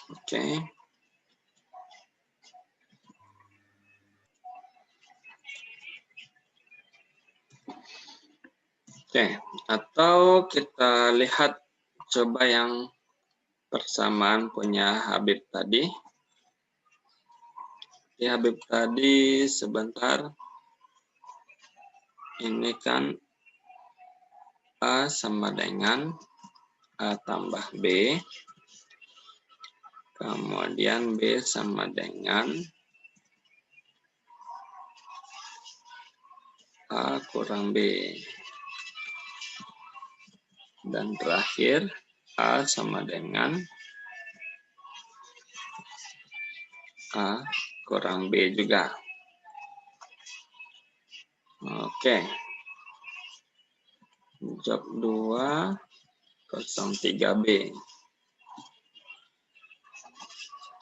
Oke. Oke, atau kita lihat coba yang persamaan punya Habib tadi. Ya, Habib tadi sebentar. Ini kan A sama dengan A tambah B. Kemudian B sama dengan A kurang B. Dan terakhir A sama dengan A kurang B juga. Oke. Job 2 03B.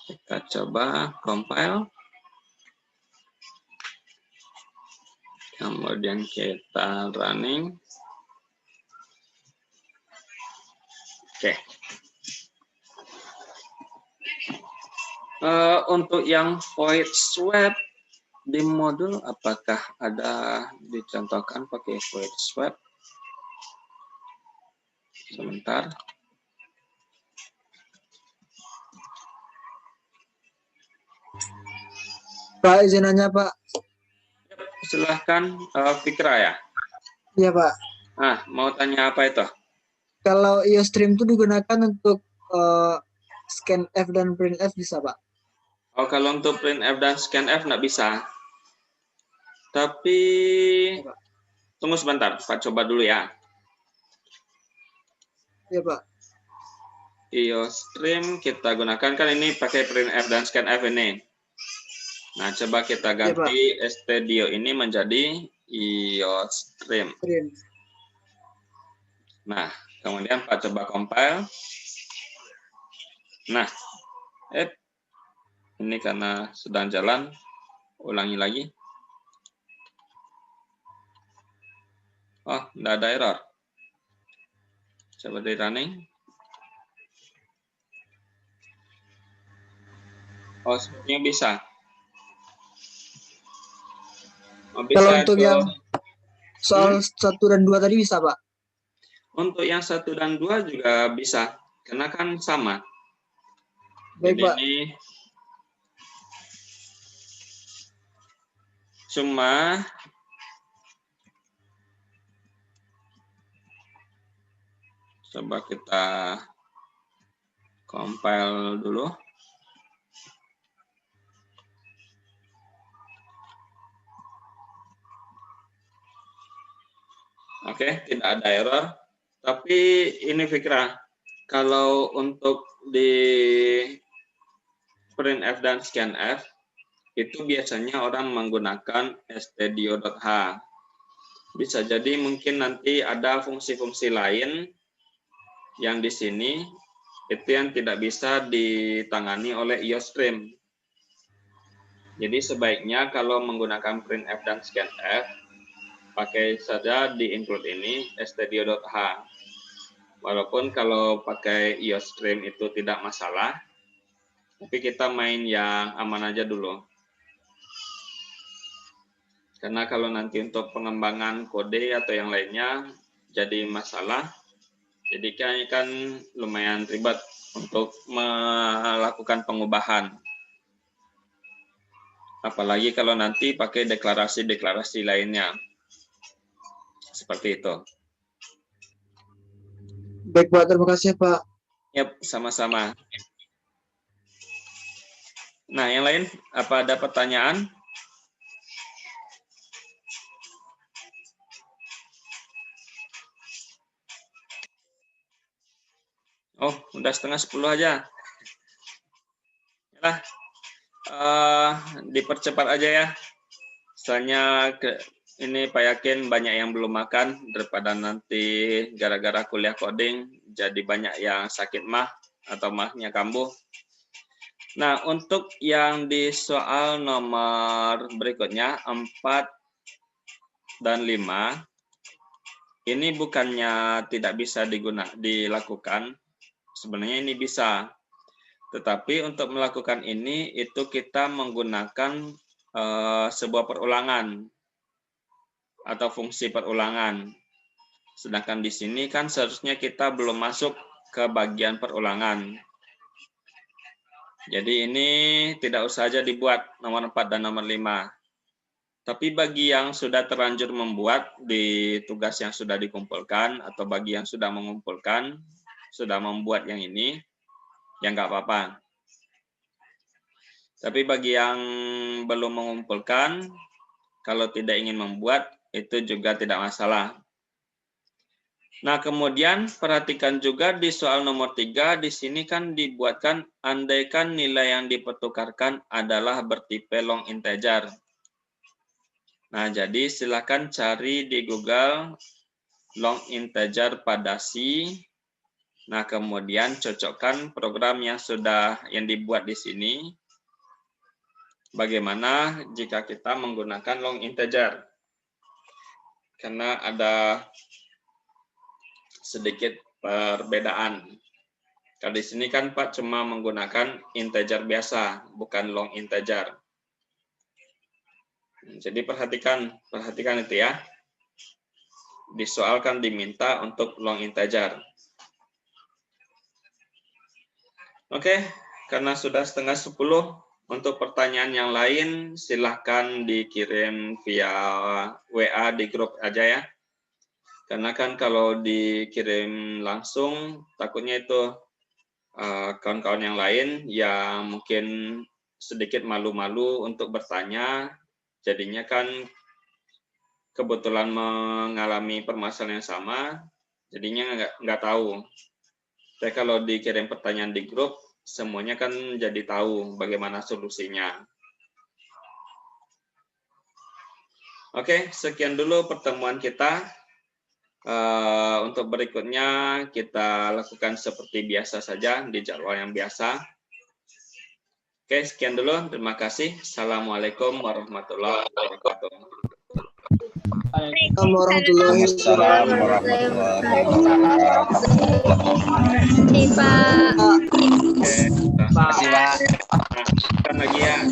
Kita coba compile. Kemudian kita running. Oke. Untuk yang void swap di modul, apakah ada dicontohkan pakai void swap? Sebentar. Pak, izin nanya, Pak. Silahkan, Fikra ya. Iya, Pak. Ah, mau tanya apa itu? Kalau IOStream itu digunakan untuk scanf dan printf bisa, Pak? Oh, kalau untuk printf dan scanf nggak bisa. Tapi tunggu sebentar, Pak coba dulu ya. Iya, Pak. IOStream kita gunakan kan ini pakai printf dan scanf ini. Nah, coba kita ganti studio ini menjadi IOStream. Nah, kemudian Pak coba compile. Nah, ini karena sedang jalan, ulangi lagi. Oh, tidak ada error. Coba di running. Oh, sepertinya bisa. Oh, bisa kalau untuk itu. yang soal 1 dan 2 tadi bisa, Pak? Untuk yang 1 dan 2 juga bisa, karena kan sama. Baik, Jadi Pak. ini cuma coba kita compile dulu. Oke, tidak ada error. Tapi ini Fikra, kalau untuk di printf dan scanf, itu biasanya orang menggunakan stdio.h. Bisa jadi mungkin nanti ada fungsi-fungsi lain yang di sini itu yang tidak bisa ditangani oleh iostream. Jadi sebaiknya kalau menggunakan printf dan scanf, pakai saja di include ini stdio.h. Walaupun kalau pakai iostream itu tidak masalah, tapi kita main yang aman aja dulu. Karena kalau nanti untuk pengembangan kode atau yang lainnya jadi masalah, jadi kan lumayan ribet untuk melakukan pengubahan. Apalagi kalau nanti pakai deklarasi-deklarasi lainnya. Seperti itu. Baik, Pak. Terima kasih, Pak. Yap, sama-sama. Nah, yang lain, apa ada pertanyaan? Oh, udah 9:30 aja. Yalah, dipercepat aja ya. Soalnya ini Pak Yakin banyak yang belum makan, daripada nanti gara-gara kuliah coding, jadi banyak yang sakit mah atau mahnya kambuh. Nah, untuk yang di soal nomor berikutnya, 4 dan 5, ini bukannya tidak bisa dilakukan, sebenarnya ini bisa. Tetapi untuk melakukan ini, itu kita menggunakan sebuah perulangan atau fungsi perulangan. Sedangkan di sini kan seharusnya kita belum masuk ke bagian perulangan. Jadi ini tidak usah aja dibuat nomor 4 dan nomor 5. Tapi bagi yang sudah terlanjur membuat di tugas yang sudah dikumpulkan, atau bagi yang sudah mengumpulkan, sudah membuat yang ini, ya nggak apa-apa. Tapi bagi yang belum mengumpulkan, kalau tidak ingin membuat, itu juga tidak masalah. Nah, kemudian perhatikan juga di soal nomor 3, di sini kan dibuatkan andaikan nilai yang dipertukarkan adalah bertipe long integer. Nah, jadi silakan cari di Google long integer pada C. Nah, kemudian cocokkan program yang dibuat di sini. Bagaimana jika kita menggunakan long integer? Karena ada sedikit perbedaan. Kalau di sini kan Pak cuma menggunakan integer biasa, bukan long integer. Jadi perhatikan itu ya. Di soal kan diminta untuk long integer. Oke, karena sudah 9:30, untuk pertanyaan yang lain silahkan dikirim via WA di grup aja ya. Karena kan kalau dikirim langsung, takutnya itu kawan-kawan yang lain yang mungkin sedikit malu-malu untuk bertanya, jadinya kan kebetulan mengalami permasalahan yang sama, jadinya nggak tahu. Tapi kalau dikirim pertanyaan di grup, semuanya kan jadi tahu bagaimana solusinya. Oke, sekian dulu pertemuan kita. Untuk berikutnya kita lakukan seperti biasa saja di jadwal yang biasa. Oke, sekian dulu. Terima kasih. Assalamualaikum warahmatullahi wabarakatuh. Assalamualaikum warahmatullahi wabarakatuh. Terima kasih, Pak. Oke, terima kasih, Pak. Nah, lagi ya.